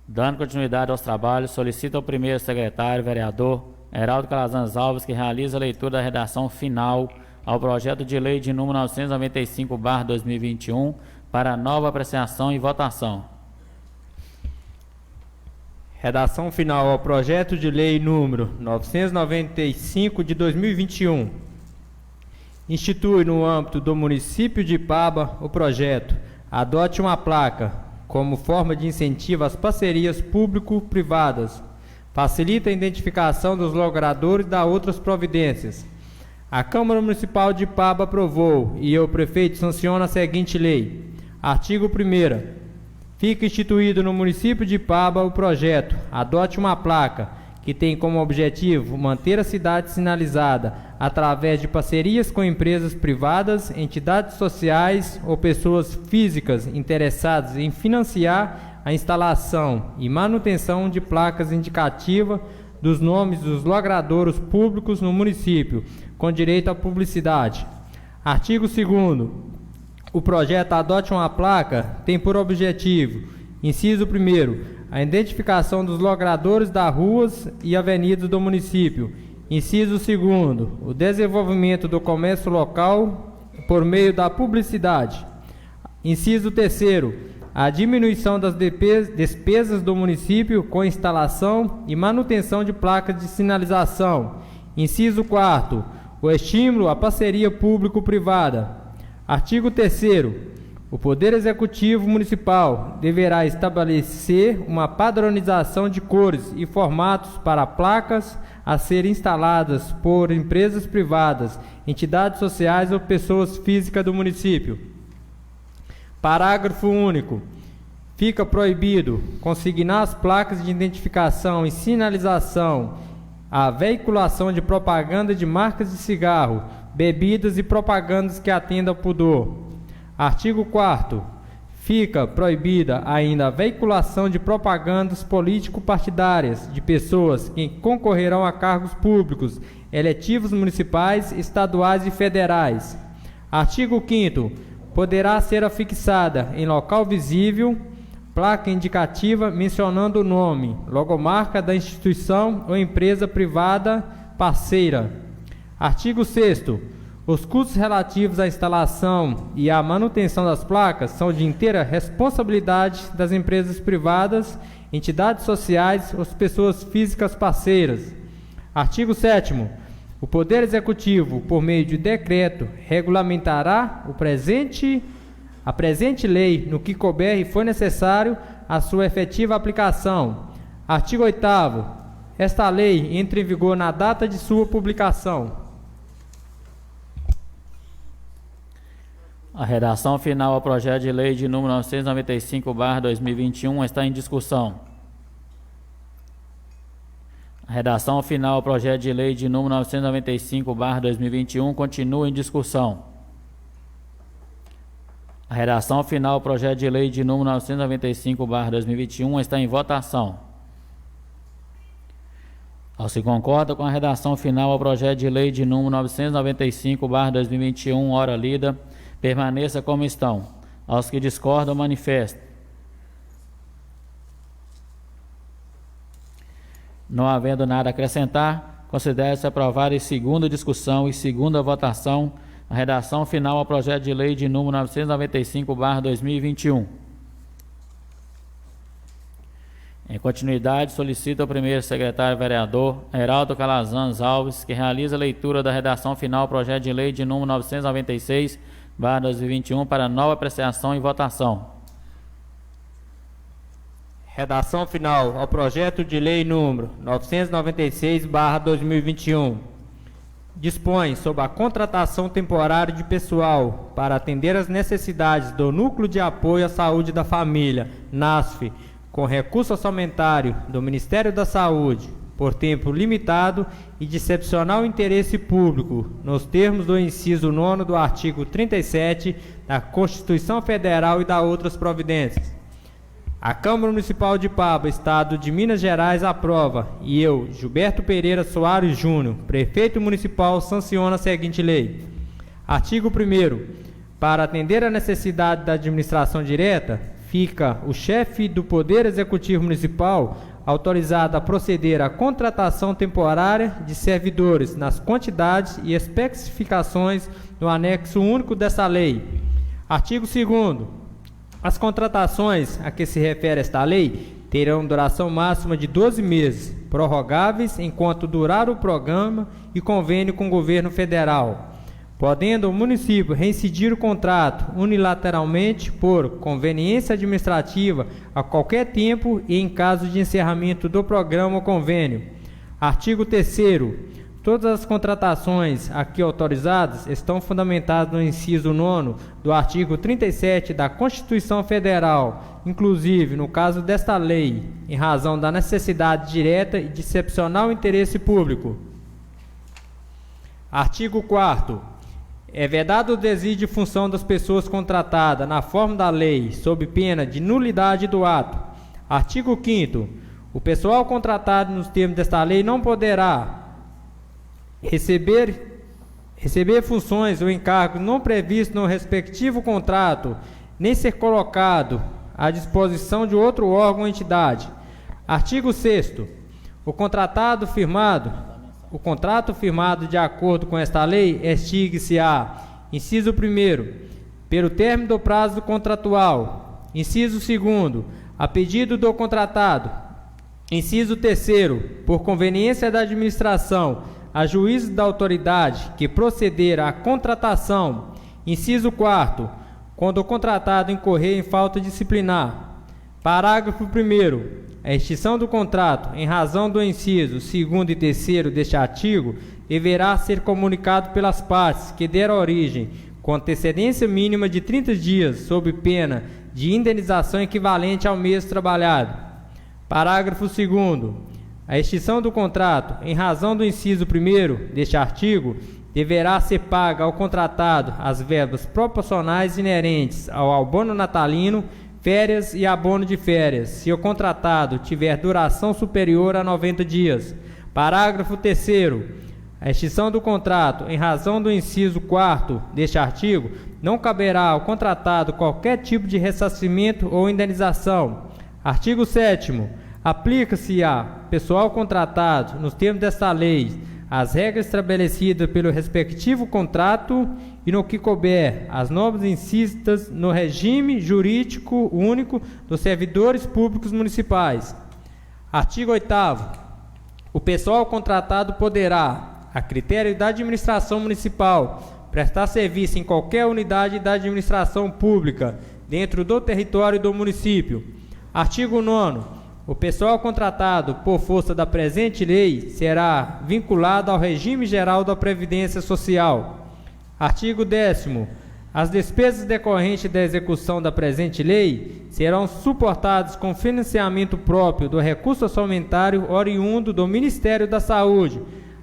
Dando continuidade aos trabalhos, solicito ao primeiro secretário, vereador Heraldo Calazans Alves, que realize a leitura da redação final ao projeto de lei de número 995/2021 para nova apreciação e votação. Redação final ao projeto de lei número 995 de 2021. Institui no âmbito do município de Ipaba o projeto Adote uma Placa como forma de incentivo às parcerias público-privadas. Facilita a identificação dos logradores da outras providências. A Câmara Municipal de Ipaba aprovou e o prefeito sanciona a seguinte lei. Artigo 1º. Fica instituído no município de Ipaba o projeto Adote uma Placa, que tem como objetivo manter a cidade sinalizada através de parcerias com empresas privadas, entidades sociais ou pessoas físicas interessadas em financiar a instalação e manutenção de placas indicativas dos nomes dos logradouros públicos no município, com direito à publicidade. Artigo 2º. O projeto Adote uma Placa tem por objetivo, inciso 1º, a identificação dos logradores das ruas e avenidas do município. Inciso 2º, o desenvolvimento do comércio local por meio da publicidade. Inciso 3º, a diminuição das despesas do município com instalação e manutenção de placas de sinalização. Inciso 4º, o estímulo à parceria público-privada. Artigo 3º. O Poder Executivo Municipal deverá estabelecer uma padronização de cores e formatos para placas a serem instaladas por empresas privadas, entidades sociais ou pessoas físicas do município. Parágrafo único. Fica proibido consignar as placas de identificação e sinalização, a veiculação de propaganda de marcas de cigarro, bebidas e propagandas que atendam ao pudor. Artigo 4º. Fica proibida ainda a veiculação de propagandas político-partidárias de pessoas que concorrerão a cargos públicos, eletivos municipais, estaduais e federais. Artigo 5º. Poderá ser afixada em local visível placa indicativa mencionando o nome, logomarca da instituição ou empresa privada parceira. Artigo 6º. Os custos relativos à instalação e à manutenção das placas são de inteira responsabilidade das empresas privadas, entidades sociais ou pessoas físicas parceiras. Artigo 7º. O Poder Executivo, por meio de decreto, regulamentará a presente lei no que couber e for necessário a sua efetiva aplicação. Artigo 8º. Esta lei entra em vigor na data de sua publicação. A redação final ao projeto de lei de número 995/2021 está em discussão. A redação final ao projeto de lei de número 995/2021 continua em discussão. A redação final ao projeto de lei de número 995/2021 está em votação. Ao se concorda com a redação final ao projeto de lei de número 995/2021, hora lida, permaneça como estão. Aos que discordam, manifestem. Não havendo nada a acrescentar, considere-se aprovada em segunda discussão e segunda votação a redação final ao projeto de lei de número 995/2021. Em continuidade, solicito ao primeiro secretário vereador Heraldo Calazans Alves que realize a leitura da redação final ao projeto de lei de número 996/2021 para nova apreciação e votação. Redação final ao projeto de lei número 996/2021. Dispõe sobre a contratação temporária de pessoal para atender às necessidades do Núcleo de Apoio à Saúde da Família, NASF, com recurso orçamentário do Ministério da Saúde, por tempo limitado e de excepcional interesse público, nos termos do inciso 9º do artigo 37 da Constituição Federal e da outras providências. A Câmara Municipal de Ipaba, Estado de Minas Gerais, aprova e eu, Gilberto Pereira Soares Júnior, prefeito municipal, sanciono a seguinte lei. Artigo 1º. Para atender à necessidade da administração direta, fica o chefe do Poder Executivo Municipal autorizado a proceder à contratação temporária de servidores nas quantidades e especificações no anexo único dessa lei. Artigo 2º. As contratações a que se refere esta lei terão duração máxima de 12 meses, prorrogáveis enquanto durar o programa e convênio com o governo federal, podendo o município reincidir o contrato unilateralmente por conveniência administrativa a qualquer tempo e em caso de encerramento do programa ou convênio. Artigo 3º. Todas as contratações aqui autorizadas estão fundamentadas no inciso 9º do artigo 37 da Constituição Federal, inclusive, no caso desta lei, em razão da necessidade direta e de excepcional interesse público. Artigo 4º. É vedado o desvio de função das pessoas contratadas na forma da lei, sob pena de nulidade do ato. Artigo 5º. O pessoal contratado nos termos desta lei não poderá receber funções ou encargos não previstos no respectivo contrato, nem ser colocado à disposição de outro órgão ou entidade. Artigo 6º. O contrato firmado de acordo com esta lei extingue-se a: inciso 1º, pelo término do prazo contratual; inciso 2º, a pedido do contratado; inciso 3º, por conveniência da administração, a juízo da autoridade que proceder à contratação; inciso 4º, quando o contratado incorrer em falta disciplinar. Parágrafo 1º. A extinção do contrato, em razão do inciso 2º e 3º deste artigo, deverá ser comunicado pelas partes que deram origem, com antecedência mínima de 30 dias, sob pena de indenização equivalente ao mês trabalhado. Parágrafo 2º. A extinção do contrato, em razão do inciso 1º deste artigo, deverá ser paga ao contratado as verbas proporcionais inerentes ao abono natalino, férias e abono de férias, se o contratado tiver duração superior a 90 dias. Parágrafo 3º. A extinção do contrato, em razão do inciso 4º deste artigo, não caberá ao contratado qualquer tipo de ressarcimento ou indenização. Artigo 7º. Aplica-se a pessoal contratado, nos termos desta lei, as regras estabelecidas pelo respectivo contrato e, no que couber, as normas incisas no regime jurídico único dos servidores públicos municipais. Artigo 8º. O pessoal contratado poderá, a critério da administração municipal, prestar serviço em qualquer unidade da administração pública dentro do território do município. Artigo 9º. O pessoal contratado por força da presente lei será vinculado ao regime geral da Previdência Social. Artigo 10º. As despesas decorrentes da execução da presente lei serão suportadas com financiamento próprio do recurso orçamentário oriundo do Ministério da Saúde.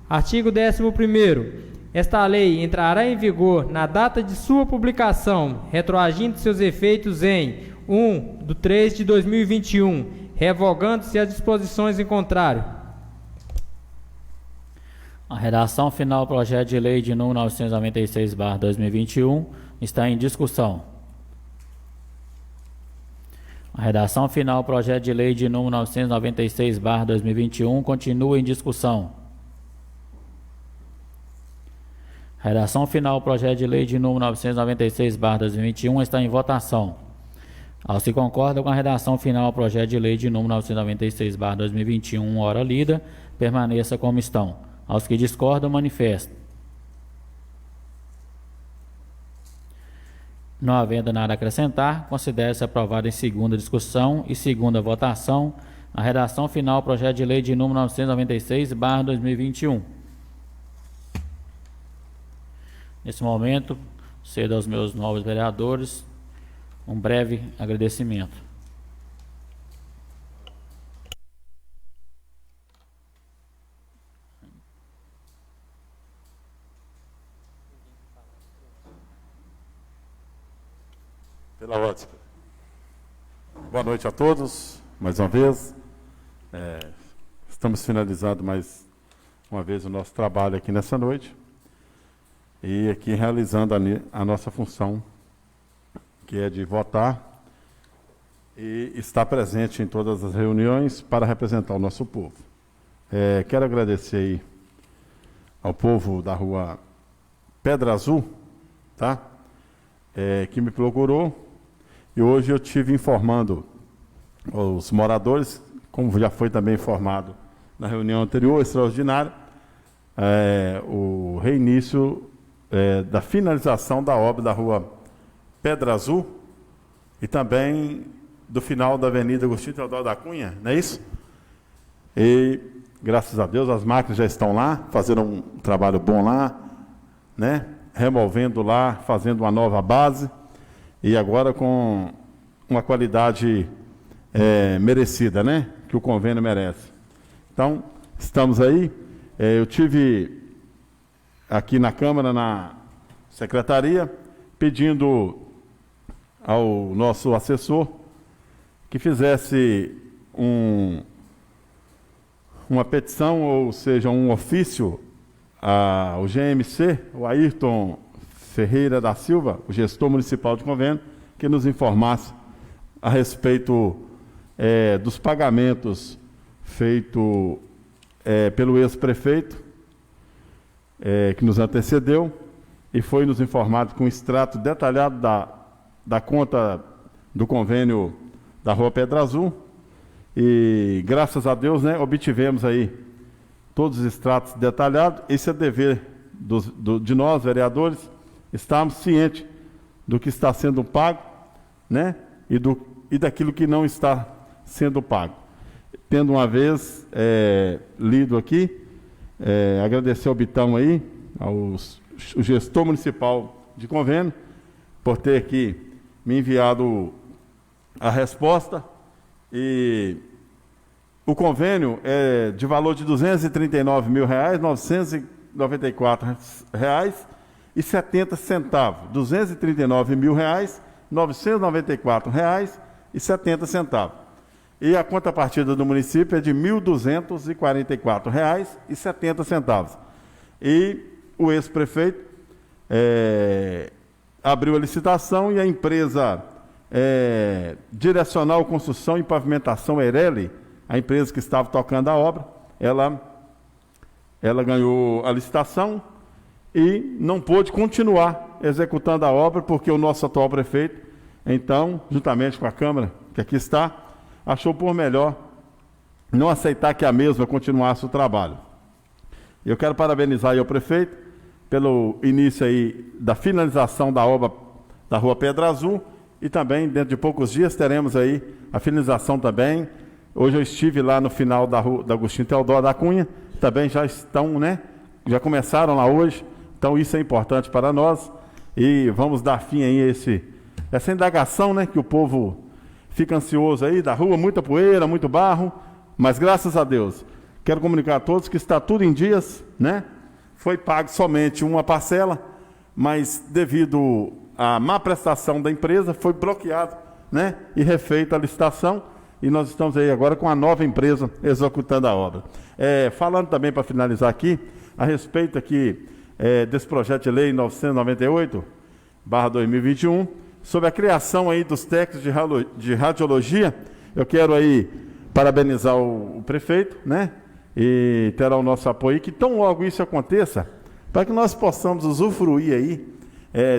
Artigo 11º. Esta lei entrará em vigor na data de sua publicação, retroagindo seus efeitos em 1/3/2021, revogando-se as disposições em contrário. A redação final do projeto de lei de número 996/2021 está em discussão. A redação final do projeto de lei de número 996/2021 continua em discussão. A redação final do projeto de lei de número 996/2021 está em votação. Aos que concordam com a redação final do projeto de lei de número 996/2021, hora lida, permaneça como estão. Aos que discordam, manifestem. Não havendo nada a acrescentar, considere-se aprovada em segunda discussão e segunda votação a redação final do projeto de lei de número 996/2021. Nesse momento, cedo aos meus novos vereadores um breve agradecimento. Pela ótica. Boa noite a todos, mais uma vez. Estamos finalizando mais uma vez o nosso trabalho aqui nessa noite. e aqui realizando a nossa função, que é de votar e estar presente em todas as reuniões para representar o nosso povo. Quero agradecer aí ao povo da rua Pedra Azul, tá? Que me procurou, e hoje eu tive informando os moradores, como já foi também informado na reunião anterior, extraordinária, o reinício da finalização da obra da rua Pedra Azul e também do final da Avenida Agostinho Teodoro da Cunha, não é isso? E, graças a Deus, as máquinas já estão lá, fazendo um trabalho bom lá, né? Removendo lá, fazendo uma nova base, e agora com uma qualidade merecida, né? Que o convênio merece. Então, estamos aí. Eu tive aqui na Câmara, na Secretaria, pedindo ao nosso assessor que fizesse uma petição, ou seja, um ofício ao GMC, o Ayrton Ferreira da Silva, o gestor municipal de convênio, que nos informasse a respeito dos pagamentos feitos pelo ex-prefeito, que nos antecedeu, e foi nos informado com um extrato detalhado da conta do convênio da Rua Pedra Azul, e graças a Deus, né, obtivemos aí todos os extratos detalhados. Esse é dever de nós, vereadores, estarmos cientes do que está sendo pago, né, e daquilo que não está sendo pago. Tendo uma vez lido aqui, agradecer ao Bitão aí, ao gestor municipal de convênio, por ter aqui me enviado a resposta, e o convênio é de valor de R$ 239.994,70. R$ 239.994,70. E a contrapartida do município é de R$ 1.244,70. E o ex-prefeito abriu a licitação, e a empresa Direcional Construção e Pavimentação Eireli, a empresa que estava tocando a obra, ela ganhou a licitação e não pôde continuar executando a obra, porque o nosso atual prefeito, então, juntamente com a Câmara, que aqui está, achou por melhor não aceitar que a mesma continuasse o trabalho. Eu quero parabenizar aí o prefeito pelo início aí da finalização da obra da Rua Pedra Azul, e também, dentro de poucos dias, teremos aí a finalização também. Hoje eu estive lá no final da Rua da Agostinho Teodoro da Cunha, também já estão, né? Já começaram lá hoje, então isso é importante para nós, e vamos dar fim aí a essa indagação, né? Que o povo fica ansioso aí da rua, muita poeira, muito barro, mas graças a Deus, quero comunicar a todos que está tudo em dias, né? Foi pago somente uma parcela, mas devido à má prestação da empresa, foi bloqueado, né? E refeita a licitação, e nós estamos aí agora com a nova empresa executando a obra. Falando também, para finalizar aqui, a respeito aqui desse projeto de lei 998/2021, sobre a criação aí dos técnicos de radiologia, eu quero aí parabenizar o prefeito, né? E terá o nosso apoio, que tão logo isso aconteça, para que nós possamos usufruir aí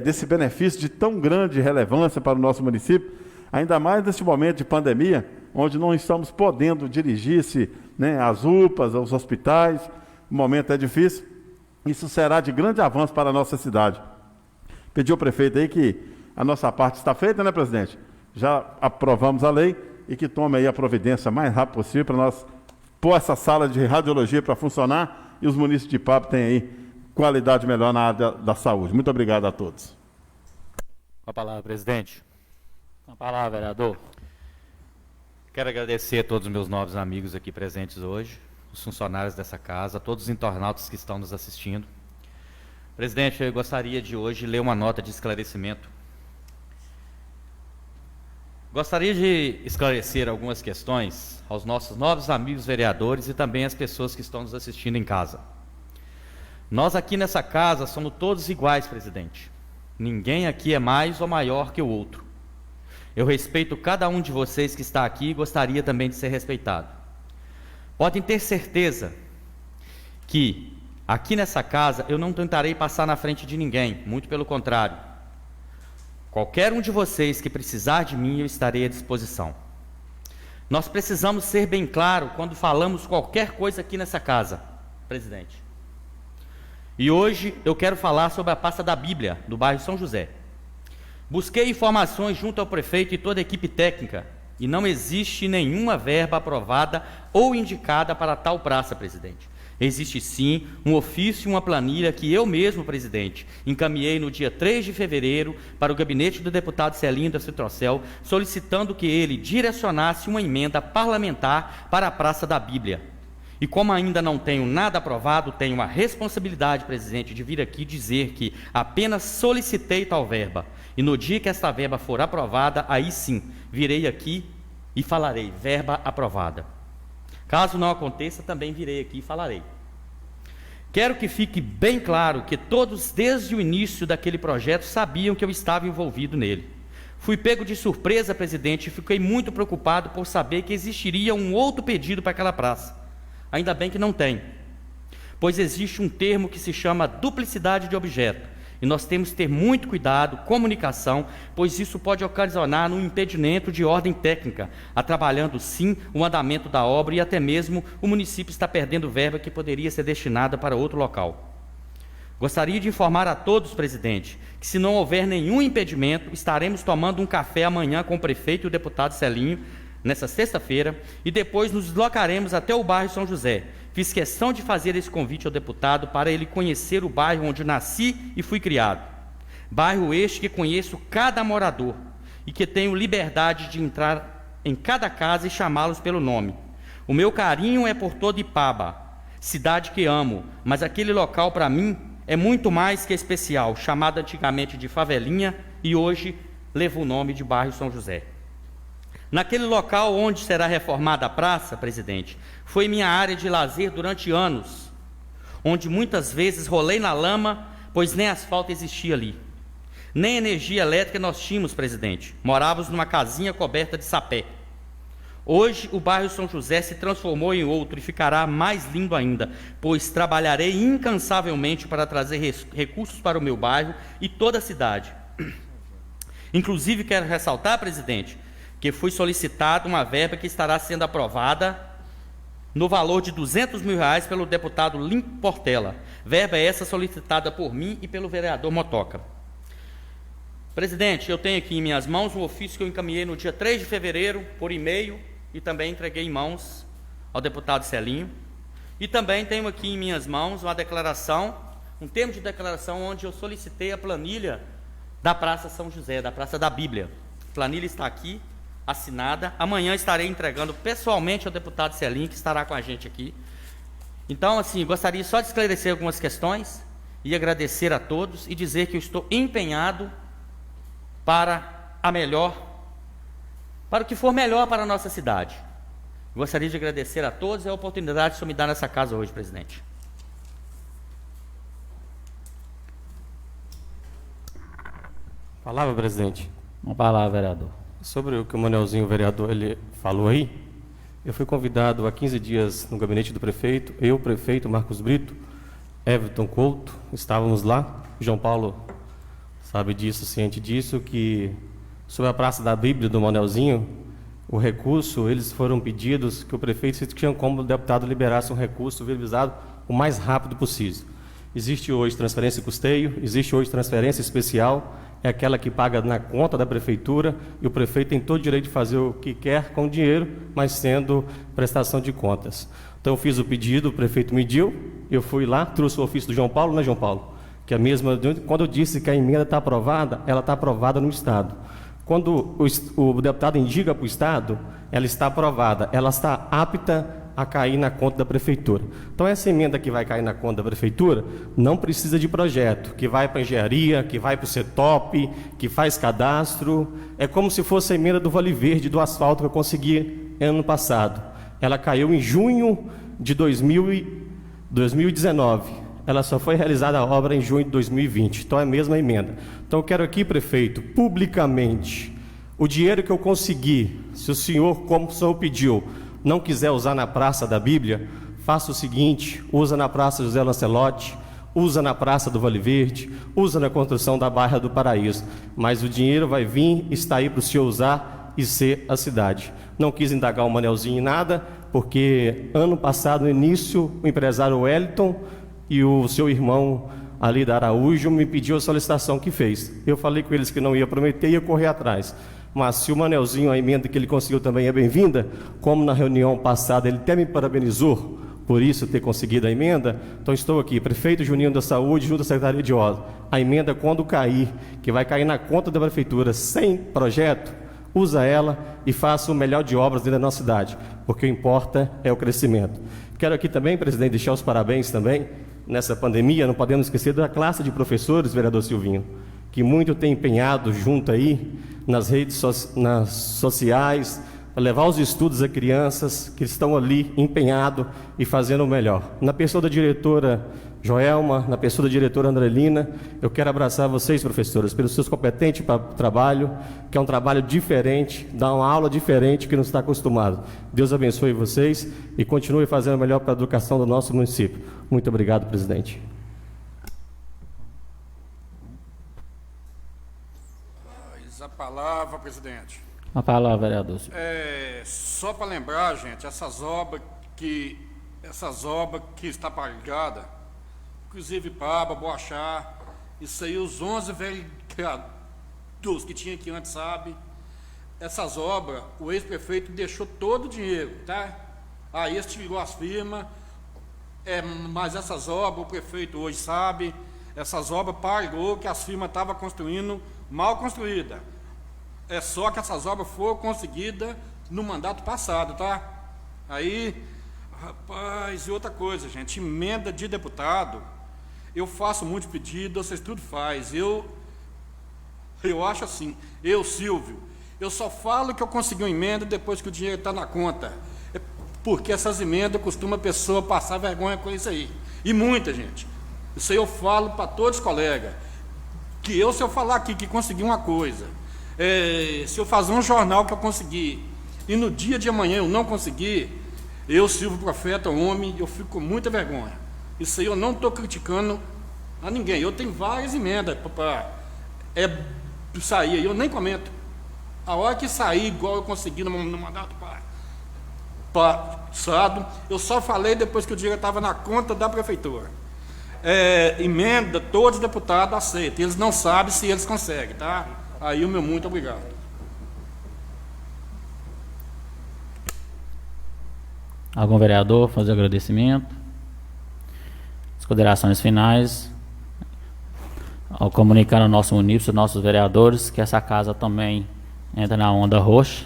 desse benefício de tão grande relevância para o nosso município, ainda mais neste momento de pandemia, onde não estamos podendo dirigir-se, né, às UPAs, aos hospitais. O momento é difícil. Isso será de grande avanço para a nossa cidade. Pedi ao prefeito aí que a nossa parte está feita, né, presidente? Já aprovamos a lei, e que tome aí a providência mais rápido possível para nós pôr essa sala de radiologia para funcionar, e os munícipes de Ipapo tenham aí qualidade melhor na área da saúde. Muito obrigado a todos. Com a palavra, presidente. Com a palavra, vereador. Quero agradecer a todos os meus novos amigos aqui presentes hoje, os funcionários dessa casa, todos os internautas que estão nos assistindo. Presidente, eu gostaria de hoje ler uma nota de esclarecimento. Gostaria de esclarecer algumas questões aos nossos novos amigos vereadores e também às pessoas que estão nos assistindo em casa. Nós aqui nessa casa somos todos iguais, presidente. Ninguém aqui é mais ou maior que o outro. Eu respeito cada um de vocês que está aqui e gostaria também de ser respeitado. Podem ter certeza que aqui nessa casa eu não tentarei passar na frente de ninguém, muito pelo contrário. Qualquer um de vocês que precisar de mim, eu estarei à disposição. Nós precisamos ser bem claros quando falamos qualquer coisa aqui nessa casa, presidente. E hoje eu quero falar sobre a pasta da Bíblia, do bairro São José. Busquei informações junto ao prefeito e toda a equipe técnica, e não existe nenhuma verba aprovada ou indicada para tal praça, presidente. Existe sim um ofício e uma planilha que eu mesmo, presidente, encaminhei no dia 3 de fevereiro para o gabinete do deputado Celinho da Citrocel, solicitando que ele direcionasse uma emenda parlamentar para a Praça da Bíblia. E como ainda não tenho nada aprovado, tenho a responsabilidade, presidente, de vir aqui dizer que apenas solicitei tal verba. E no dia que esta verba for aprovada, aí sim, virei aqui e falarei, verba aprovada. Caso não aconteça, também virei aqui e falarei. Quero que fique bem claro que todos, desde o início daquele projeto, sabiam que eu estava envolvido nele. Fui pego de surpresa, presidente, e fiquei muito preocupado por saber que existiria um outro pedido para aquela praça. Ainda bem que não tem, pois existe um termo que se chama duplicidade de objeto, e nós temos que ter muito cuidado, comunicação, pois isso pode ocasionar um impedimento de ordem técnica, atrapalhando sim o andamento da obra e até mesmo o município está perdendo verba que poderia ser destinada para outro local. Gostaria de informar a todos, presidente, que se não houver nenhum impedimento, estaremos tomando um café amanhã com o prefeito e o deputado Celinho, nessa sexta-feira, e depois nos deslocaremos até o bairro São José. Fiz questão de fazer esse convite ao deputado para ele conhecer o bairro onde nasci e fui criado. Bairro este que conheço cada morador e que tenho liberdade de entrar em cada casa e chamá-los pelo nome. O meu carinho é por toda Ipaba, cidade que amo, mas aquele local para mim é muito mais que especial, chamado antigamente de Favelinha e hoje leva o nome de bairro São José. Naquele local onde será reformada a praça, presidente, foi minha área de lazer durante anos, onde muitas vezes rolei na lama, pois nem asfalto existia ali. Nem energia elétrica nós tínhamos, presidente. Morávamos numa casinha coberta de sapé. Hoje o bairro São José se transformou em outro e ficará mais lindo ainda, pois trabalharei incansavelmente para trazer recursos para o meu bairro e toda a cidade. Inclusive quero ressaltar, presidente, que foi solicitada uma verba que estará sendo aprovada no valor de R$200 mil pelo deputado Limpo Portela. Verba essa solicitada por mim e pelo vereador Motoca. Presidente, eu tenho aqui em minhas mãos um ofício que eu encaminhei no dia 3 de fevereiro por e-mail e também entreguei em mãos ao deputado Celinho. E também tenho aqui em minhas mãos uma declaração, um termo de declaração onde eu solicitei a planilha da Praça São José, da Praça da Bíblia. A planilha está aqui, assinada. Amanhã estarei entregando pessoalmente ao deputado Celinho, que estará com a gente aqui. Então, assim, gostaria só de esclarecer algumas questões e agradecer a todos e dizer que eu estou empenhado para o que for melhor para a nossa cidade. Gostaria de agradecer a todos e a oportunidade que o senhor me dá nessa casa hoje, presidente. Palavra, presidente. Uma palavra, vereador. Sobre o que o Manelzinho, o vereador, ele falou aí, eu fui convidado há 15 dias no gabinete do prefeito, eu, o prefeito Marcos Brito, Everton Couto, estávamos lá. João Paulo sabe disso, ciente disso, que sobre a Praça da Bíblia do Manelzinho, o recurso, eles foram pedidos que o prefeito, se tinha como o deputado liberasse um recurso viabilizado o mais rápido possível. Existe hoje transferência e custeio, existe hoje transferência especial, é aquela que paga na conta da prefeitura e o prefeito tem todo o direito de fazer o que quer com o dinheiro, mas sendo prestação de contas. Então eu fiz o pedido, o prefeito mediu, eu fui lá, trouxe o ofício do João Paulo, né, João Paulo? Que é a mesma, quando eu disse que a emenda está aprovada, ela está aprovada no Estado. Quando o deputado indica para o Estado, ela está aprovada, ela está apta a cair na conta da prefeitura. Então essa emenda que vai cair na conta da prefeitura não precisa de projeto, que vai para a engenharia, que vai para o CETOP, que faz cadastro. É como se fosse a emenda do Vale Verde, do asfalto que eu consegui ano passado. Ela caiu em junho de 2019. ela só foi realizada a obra em junho de 2020, então é a mesma emenda. Então eu quero aqui, prefeito, publicamente, o dinheiro que eu conseguir, se o senhor, como o senhor pediu, não quiser usar na Praça da Bíblia, faça o seguinte: usa na Praça José Lancelotti, usa na Praça do Vale Verde, usa na construção da Barra do Paraíso, mas o dinheiro vai vir, está aí para o senhor usar e ser a cidade. Não quis indagar o Manelzinho em nada, porque ano passado, no início, o empresário Wellington e o seu irmão ali da Araújo me pediu a solicitação que fez. Eu falei com eles que não ia prometer e ia correr atrás. Mas se o Manelzinho, a emenda que ele conseguiu também é bem-vinda, como na reunião passada ele até me parabenizou por isso ter conseguido a emenda, então estou aqui, prefeito Juninho da Saúde, junto à Secretaria de Obras. A emenda, quando cair, que vai cair na conta da prefeitura sem projeto, usa ela e faça o melhor de obras dentro da nossa cidade, porque o que importa é o crescimento. Quero aqui também, presidente, deixar os parabéns também. Nessa pandemia, não podemos esquecer da classe de professores, vereador Silvinho, que muito tem empenhado junto aí nas redes sociais, para levar os estudos a crianças que estão ali empenhados e fazendo o melhor. Na pessoa da diretora Joelma, na pessoa da diretora Andrelina, eu quero abraçar vocês, professores, pelos seus competentes para o trabalho, que é um trabalho diferente, dá uma aula diferente que não está acostumado. Deus abençoe vocês e continue fazendo o melhor para a educação do nosso município. Muito obrigado, presidente. A palavra, presidente. A palavra, vereador. Só para lembrar, gente, essas obras que está pagada, inclusive Paba, Boachá, isso aí os 11 vereadores que tinha aqui antes, sabe? Essas obras, o ex-prefeito deixou todo o dinheiro, tá? Aí eles tirou as firmas, mas essas obras, o prefeito hoje sabe, essas obras pagou que as firmas estavam construindo mal construída. É só que essas obras foram conseguidas no mandato passado, tá? Aí, rapaz, e outra coisa, gente, emenda de deputado, eu faço muito pedido, vocês tudo faz. Eu acho assim, Silvio, eu só falo que eu consegui uma emenda depois que o dinheiro está na conta. Porque essas emendas costuma a pessoa passar vergonha com isso aí. E muita gente. Isso aí eu falo para todos os colegas. Que se eu falar aqui que consegui uma coisa, se eu fazer um jornal que eu consegui, e no dia de amanhã eu não conseguir, Silvio Profeta, homem, eu fico com muita vergonha. Isso aí eu não estou criticando a ninguém. Eu tenho várias emendas para sair aí, eu nem comento. A hora que sair, igual eu consegui no mandato passado, eu só falei depois que o dinheiro estava na conta da prefeitura. Emenda, todos os deputados aceitam. Eles não sabem se eles conseguem, tá? Aí o meu muito obrigado. Algum vereador fazer agradecimento? As considerações finais. Ao comunicar ao nosso munícipe, aos nossos vereadores, que essa casa também entra na onda roxa,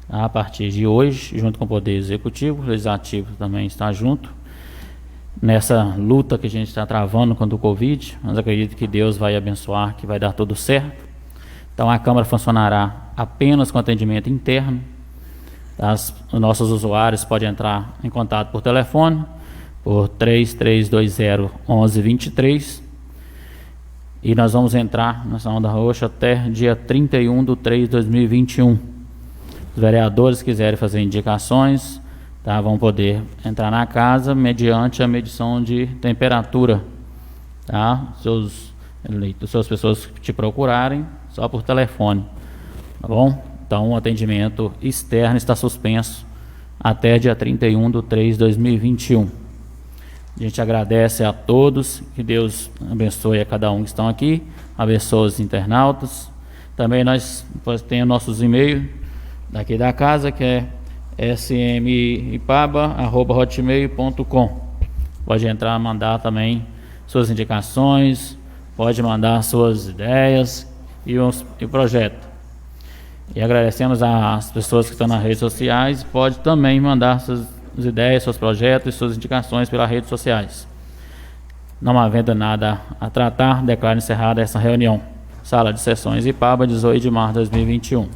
a partir de hoje, junto com o Poder Executivo, o Legislativo também está junto, nessa luta que a gente está travando contra o Covid, mas acredito que Deus vai abençoar, que vai dar tudo certo. Então a Câmara funcionará apenas com atendimento interno. Os nossos usuários podem entrar em contato por telefone, por 3320-1123, e nós vamos entrar nessa onda roxa até dia 31/3/2021. Os vereadores que quiserem fazer indicações, tá, vão poder entrar na casa mediante a medição de temperatura, tá? Seus pessoas que te procurarem, só por telefone, tá bom? Então o atendimento externo está suspenso até dia 31/3/2021. A gente agradece a todos, que Deus abençoe a cada um que estão aqui, abençoe os internautas. Também nós temos nossos e-mails daqui da casa, que é smipaba@hotmail.com. Pode entrar, mandar também suas indicações, pode mandar suas ideias e o projeto. E agradecemos às pessoas que estão nas redes sociais, pode também mandar suas ideias, seus projetos e suas indicações pelas redes sociais. Não havendo nada a tratar, declaro encerrada essa reunião. Sala de Sessões Ipaba, 18 de março de 2021.